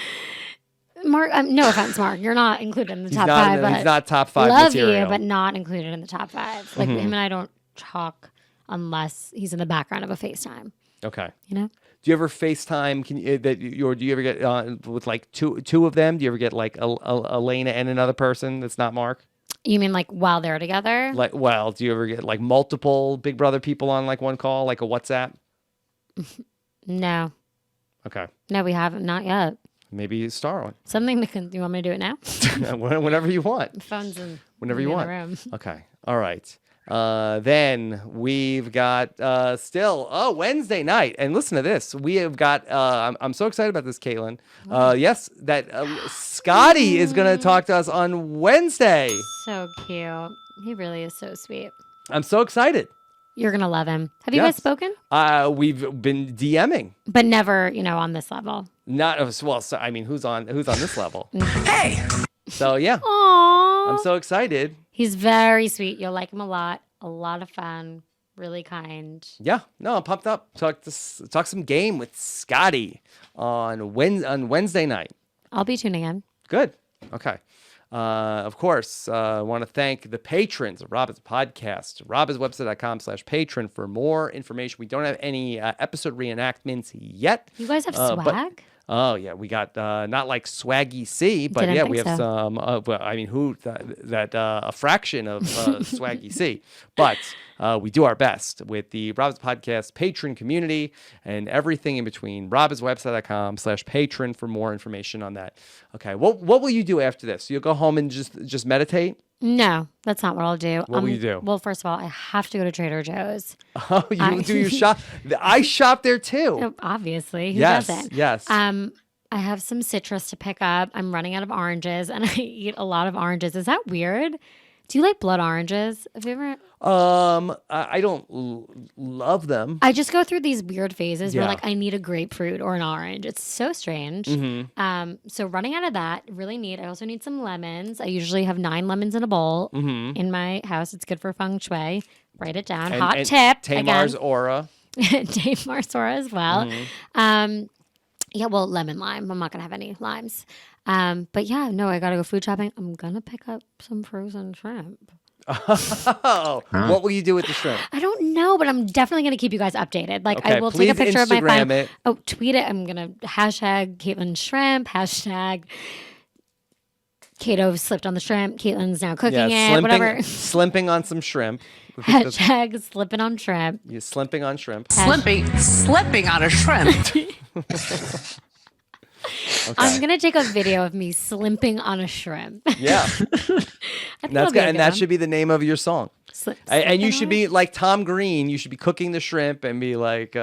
Mark, no offense, Mark, you're not included in the top not 5. But he's not top 5 love material. you, but not included in the top 5. Like him and I don't talk unless he's in the background of a FaceTime. Okay. You know? Do you ever FaceTime? Or do you ever get with like two of them? Do you ever get like Elena and another person that's not Mark? You mean like while they're together? Do you ever get like multiple Big Brother people on like one call, like a WhatsApp? No. Okay. No, we haven't. Not yet. Maybe you star one. Something that can. You want me to do it now? Whenever you want. Phone's in. Whenever in you the want. other room. Okay. All right. Then we've got Wednesday night. And listen to this. We have got, I'm so excited about this, Kaitlyn. Yes, that Scotty is going to talk to us on Wednesday. So cute. He really is so sweet. I'm so excited. You're gonna love him. Have you guys spoken? We've been DMing. But never, on this level. Not well. So, I mean, who's on this level? Hey, So yeah, Aww. I'm so excited. He's very sweet. You'll like him a lot. A lot of fun. Really kind. Yeah, no, I'm pumped up. Talk some game with Scotty on Wednesday night. I'll be tuning in. Good. Okay. Of course, I want to thank the patrons of Rob's podcast, robhaswebsite.com/patron for more information. We don't have any episode reenactments yet. You guys have swag? Oh yeah, we got not like Swaggy C, but Didn't yeah, think we have so. some. Well, I mean, a fraction of Swaggy C, but we do our best with the Rob's Podcast patron community and everything in between. robhaswebsite.com/patron for more information on that. Okay, what will you do after this? You'll go home and just meditate? No, that's not what I'll do. What will you do? Well, first of all, I have to go to Trader Joe's. Oh, you do your shop. I shop there too. Oh, obviously, who Yes, doesn't? yes. I have some citrus to pick up. I'm running out of oranges, and I eat a lot of oranges. Is that weird? Do you like blood oranges? Have you ever? I don't love them. I just go through these weird phases where Yeah. like I need a grapefruit or an orange. It's so strange. So running out of that, really need. I also need some lemons. I usually have 9 lemons in a bowl in my house. It's good for feng shui. Write it down. Hot tip. Tamar's again. Aura. Dave Marsora as well. Yeah, well, lemon lime. I'm not gonna have any limes. But yeah, no, I gotta go food shopping. I'm gonna pick up some frozen shrimp. Oh, what will you do with the shrimp? I don't know, but I'm definitely gonna keep you guys updated. Like Okay, I will take a please picture of my Instagram phone. it. Oh, tweet it. I'm gonna hashtag Kaitlyn shrimp, hashtag Kato slipped on the shrimp. Kaitlyn's now cooking it. Whatever. Slimping on some shrimp. Hashtag slipping on shrimp. You're slimping on shrimp. Slipping on a shrimp. I'm gonna take a video of me slimping on a shrimp. Yeah. I think That's that'll be good. a And good that one. should be the name of your song. And you should be like Tom Green. You should be cooking the shrimp and be like,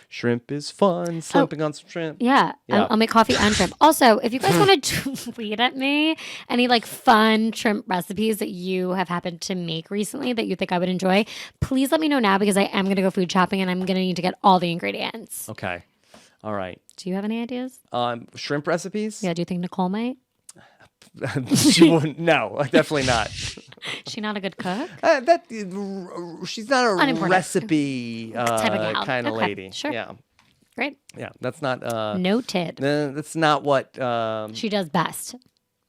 shrimp is fun, slipping on some shrimp. Yeah, Yeah. I'll make coffee and shrimp. Also, if you guys want to tweet at me any like fun shrimp recipes that you have happened to make recently that you think I would enjoy, please let me know now because I am going to go food shopping and I'm going to need to get all the ingredients. Okay. All right. Do you have any ideas? Shrimp recipes? Yeah, do you think Nicole might? She wouldn't. No, definitely not. Is she not a good cook? She's not a Unimportant. recipe Type of gal. kind of Okay, lady. sure. Yeah. Great. Yeah. That's not. Noted. That's not what. She does best.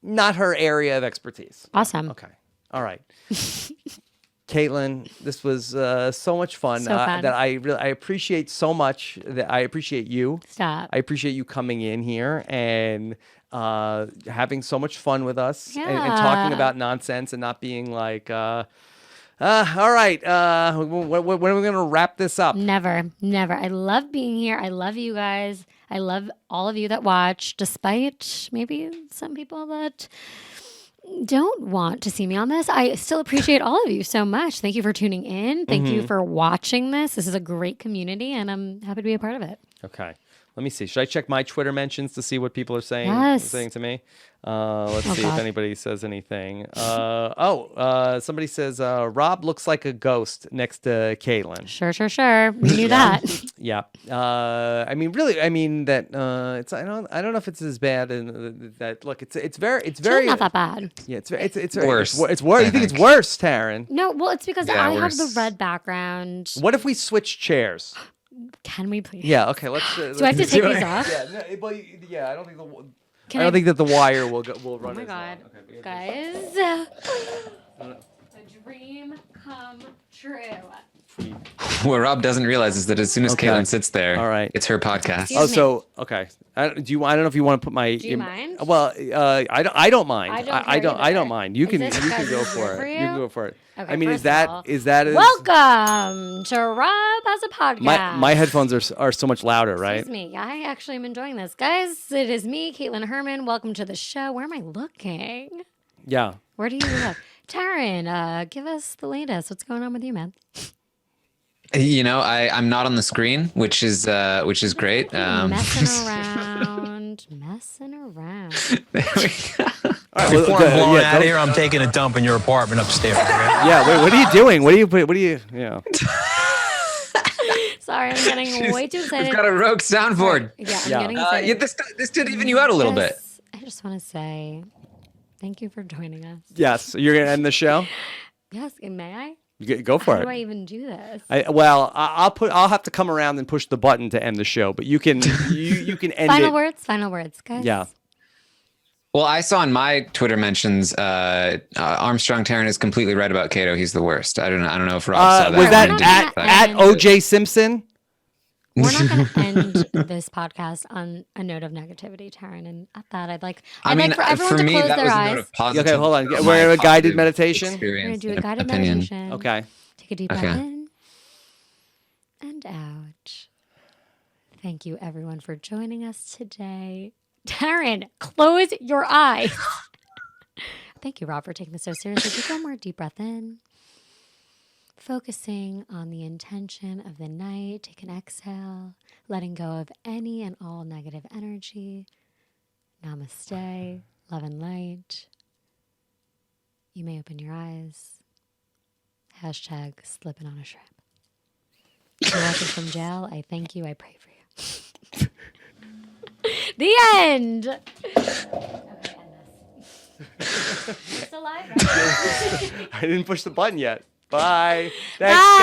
Not her area of expertise. Awesome. Okay. All right. Kaitlyn, this was so much fun, So fun. that I appreciate so much. That I appreciate you. Stop. I appreciate you coming in here and having so much fun with us and talking Yeah. about nonsense and not being like, all right, when are we going to wrap this up? Never. I love being here. I love you guys. I love all of you that watch, despite maybe some people that don't want to see me on this. I still appreciate all of you so much. Thank you for tuning in. Thank you for watching this. This is a great community, and I'm happy to be a part of it. Okay. Let me see. Should I check my Twitter mentions to see what people are saying Yes. to me? Let's see God. if anybody says anything. Somebody says Rob looks like a ghost next to Kaitlyn. Sure. We knew that. Yeah. I mean, really. I mean that. It's. I don't know if it's as bad. And that. Look. It's very. It's Really very. not that bad. Yeah. It's very. Worse, It's worse. You think it's worse, Taryn? No, well, it's because Yeah, I have the worse. red background. What if we switch chairs? Can we please? Yeah. Okay. Let's. Do I have to take these off? Yeah. No, but yeah. I don't think the. Can I don't think that the wire will run. Oh my as God. long. Okay, Guys. A dream come true. What Rob doesn't realize is that as soon as Okay. Kaitlyn sits there, All right. it's her podcast. Excuse Oh, me. so okay. I don't know if you want to put my. Do you mind? Well, I don't mind. I don't I care don't either. mind. You Is can this go good for for it. you? You can go for it. Okay, I mean, first is of all, that as Welcome to Rob Has a Podcast. my headphones are so much louder, right? Excuse me. I actually am enjoying this. Guys, it is me, Kaitlyn Herman. Welcome to the show. Where am I looking? Yeah. Where do you look? Taryn, give us the latest. What's going on with you, man? You know, I'm not on the screen, which is great. Messing around. There we go. All right, Before I'm blown out don't- of here, I'm taking a dump in your apartment upstairs. Okay? Yeah. Wait. What are you doing? What do you? Yeah. Sorry, I'm getting way too excited. We've got a rogue soundboard. Yeah, I'm Yeah. getting excited. This did even you out a little bit. I just want to say Thank you for joining us. Yes. You're going to end the show? Yes, and may I? Go for How it. do I even do this? I'll have to come around and push the button to end the show, but you can you can end it. Final words, guys. Yeah. Well, I saw in my Twitter mentions Armstrong Taryn is completely right about Cato. He's the worst. I don't know if Rob saw that. Was that We're not at gonna end- OJ Simpson? We're not going to end this podcast on a note of negativity, Taryn. And at that, I'd like for everyone to close their eyes. Okay, hold on. We're going to do a guided meditation. We're going to do a guided opinion. meditation. Okay. Take a deep breath in and out. Thank you, everyone, for joining us today. Taryn, close your eyes. Thank you, Rob, for taking this so seriously. Take one more deep breath in. Focusing on the intention of the night. Take an exhale. Letting go of any and all negative energy. Namaste. Love and light. You may open your eyes. Hashtag slipping on a shrimp. If you're watching from jail, I thank you. I pray for you. The end. Okay, end this. You're still live, right? I didn't push the button yet. Bye. Bye.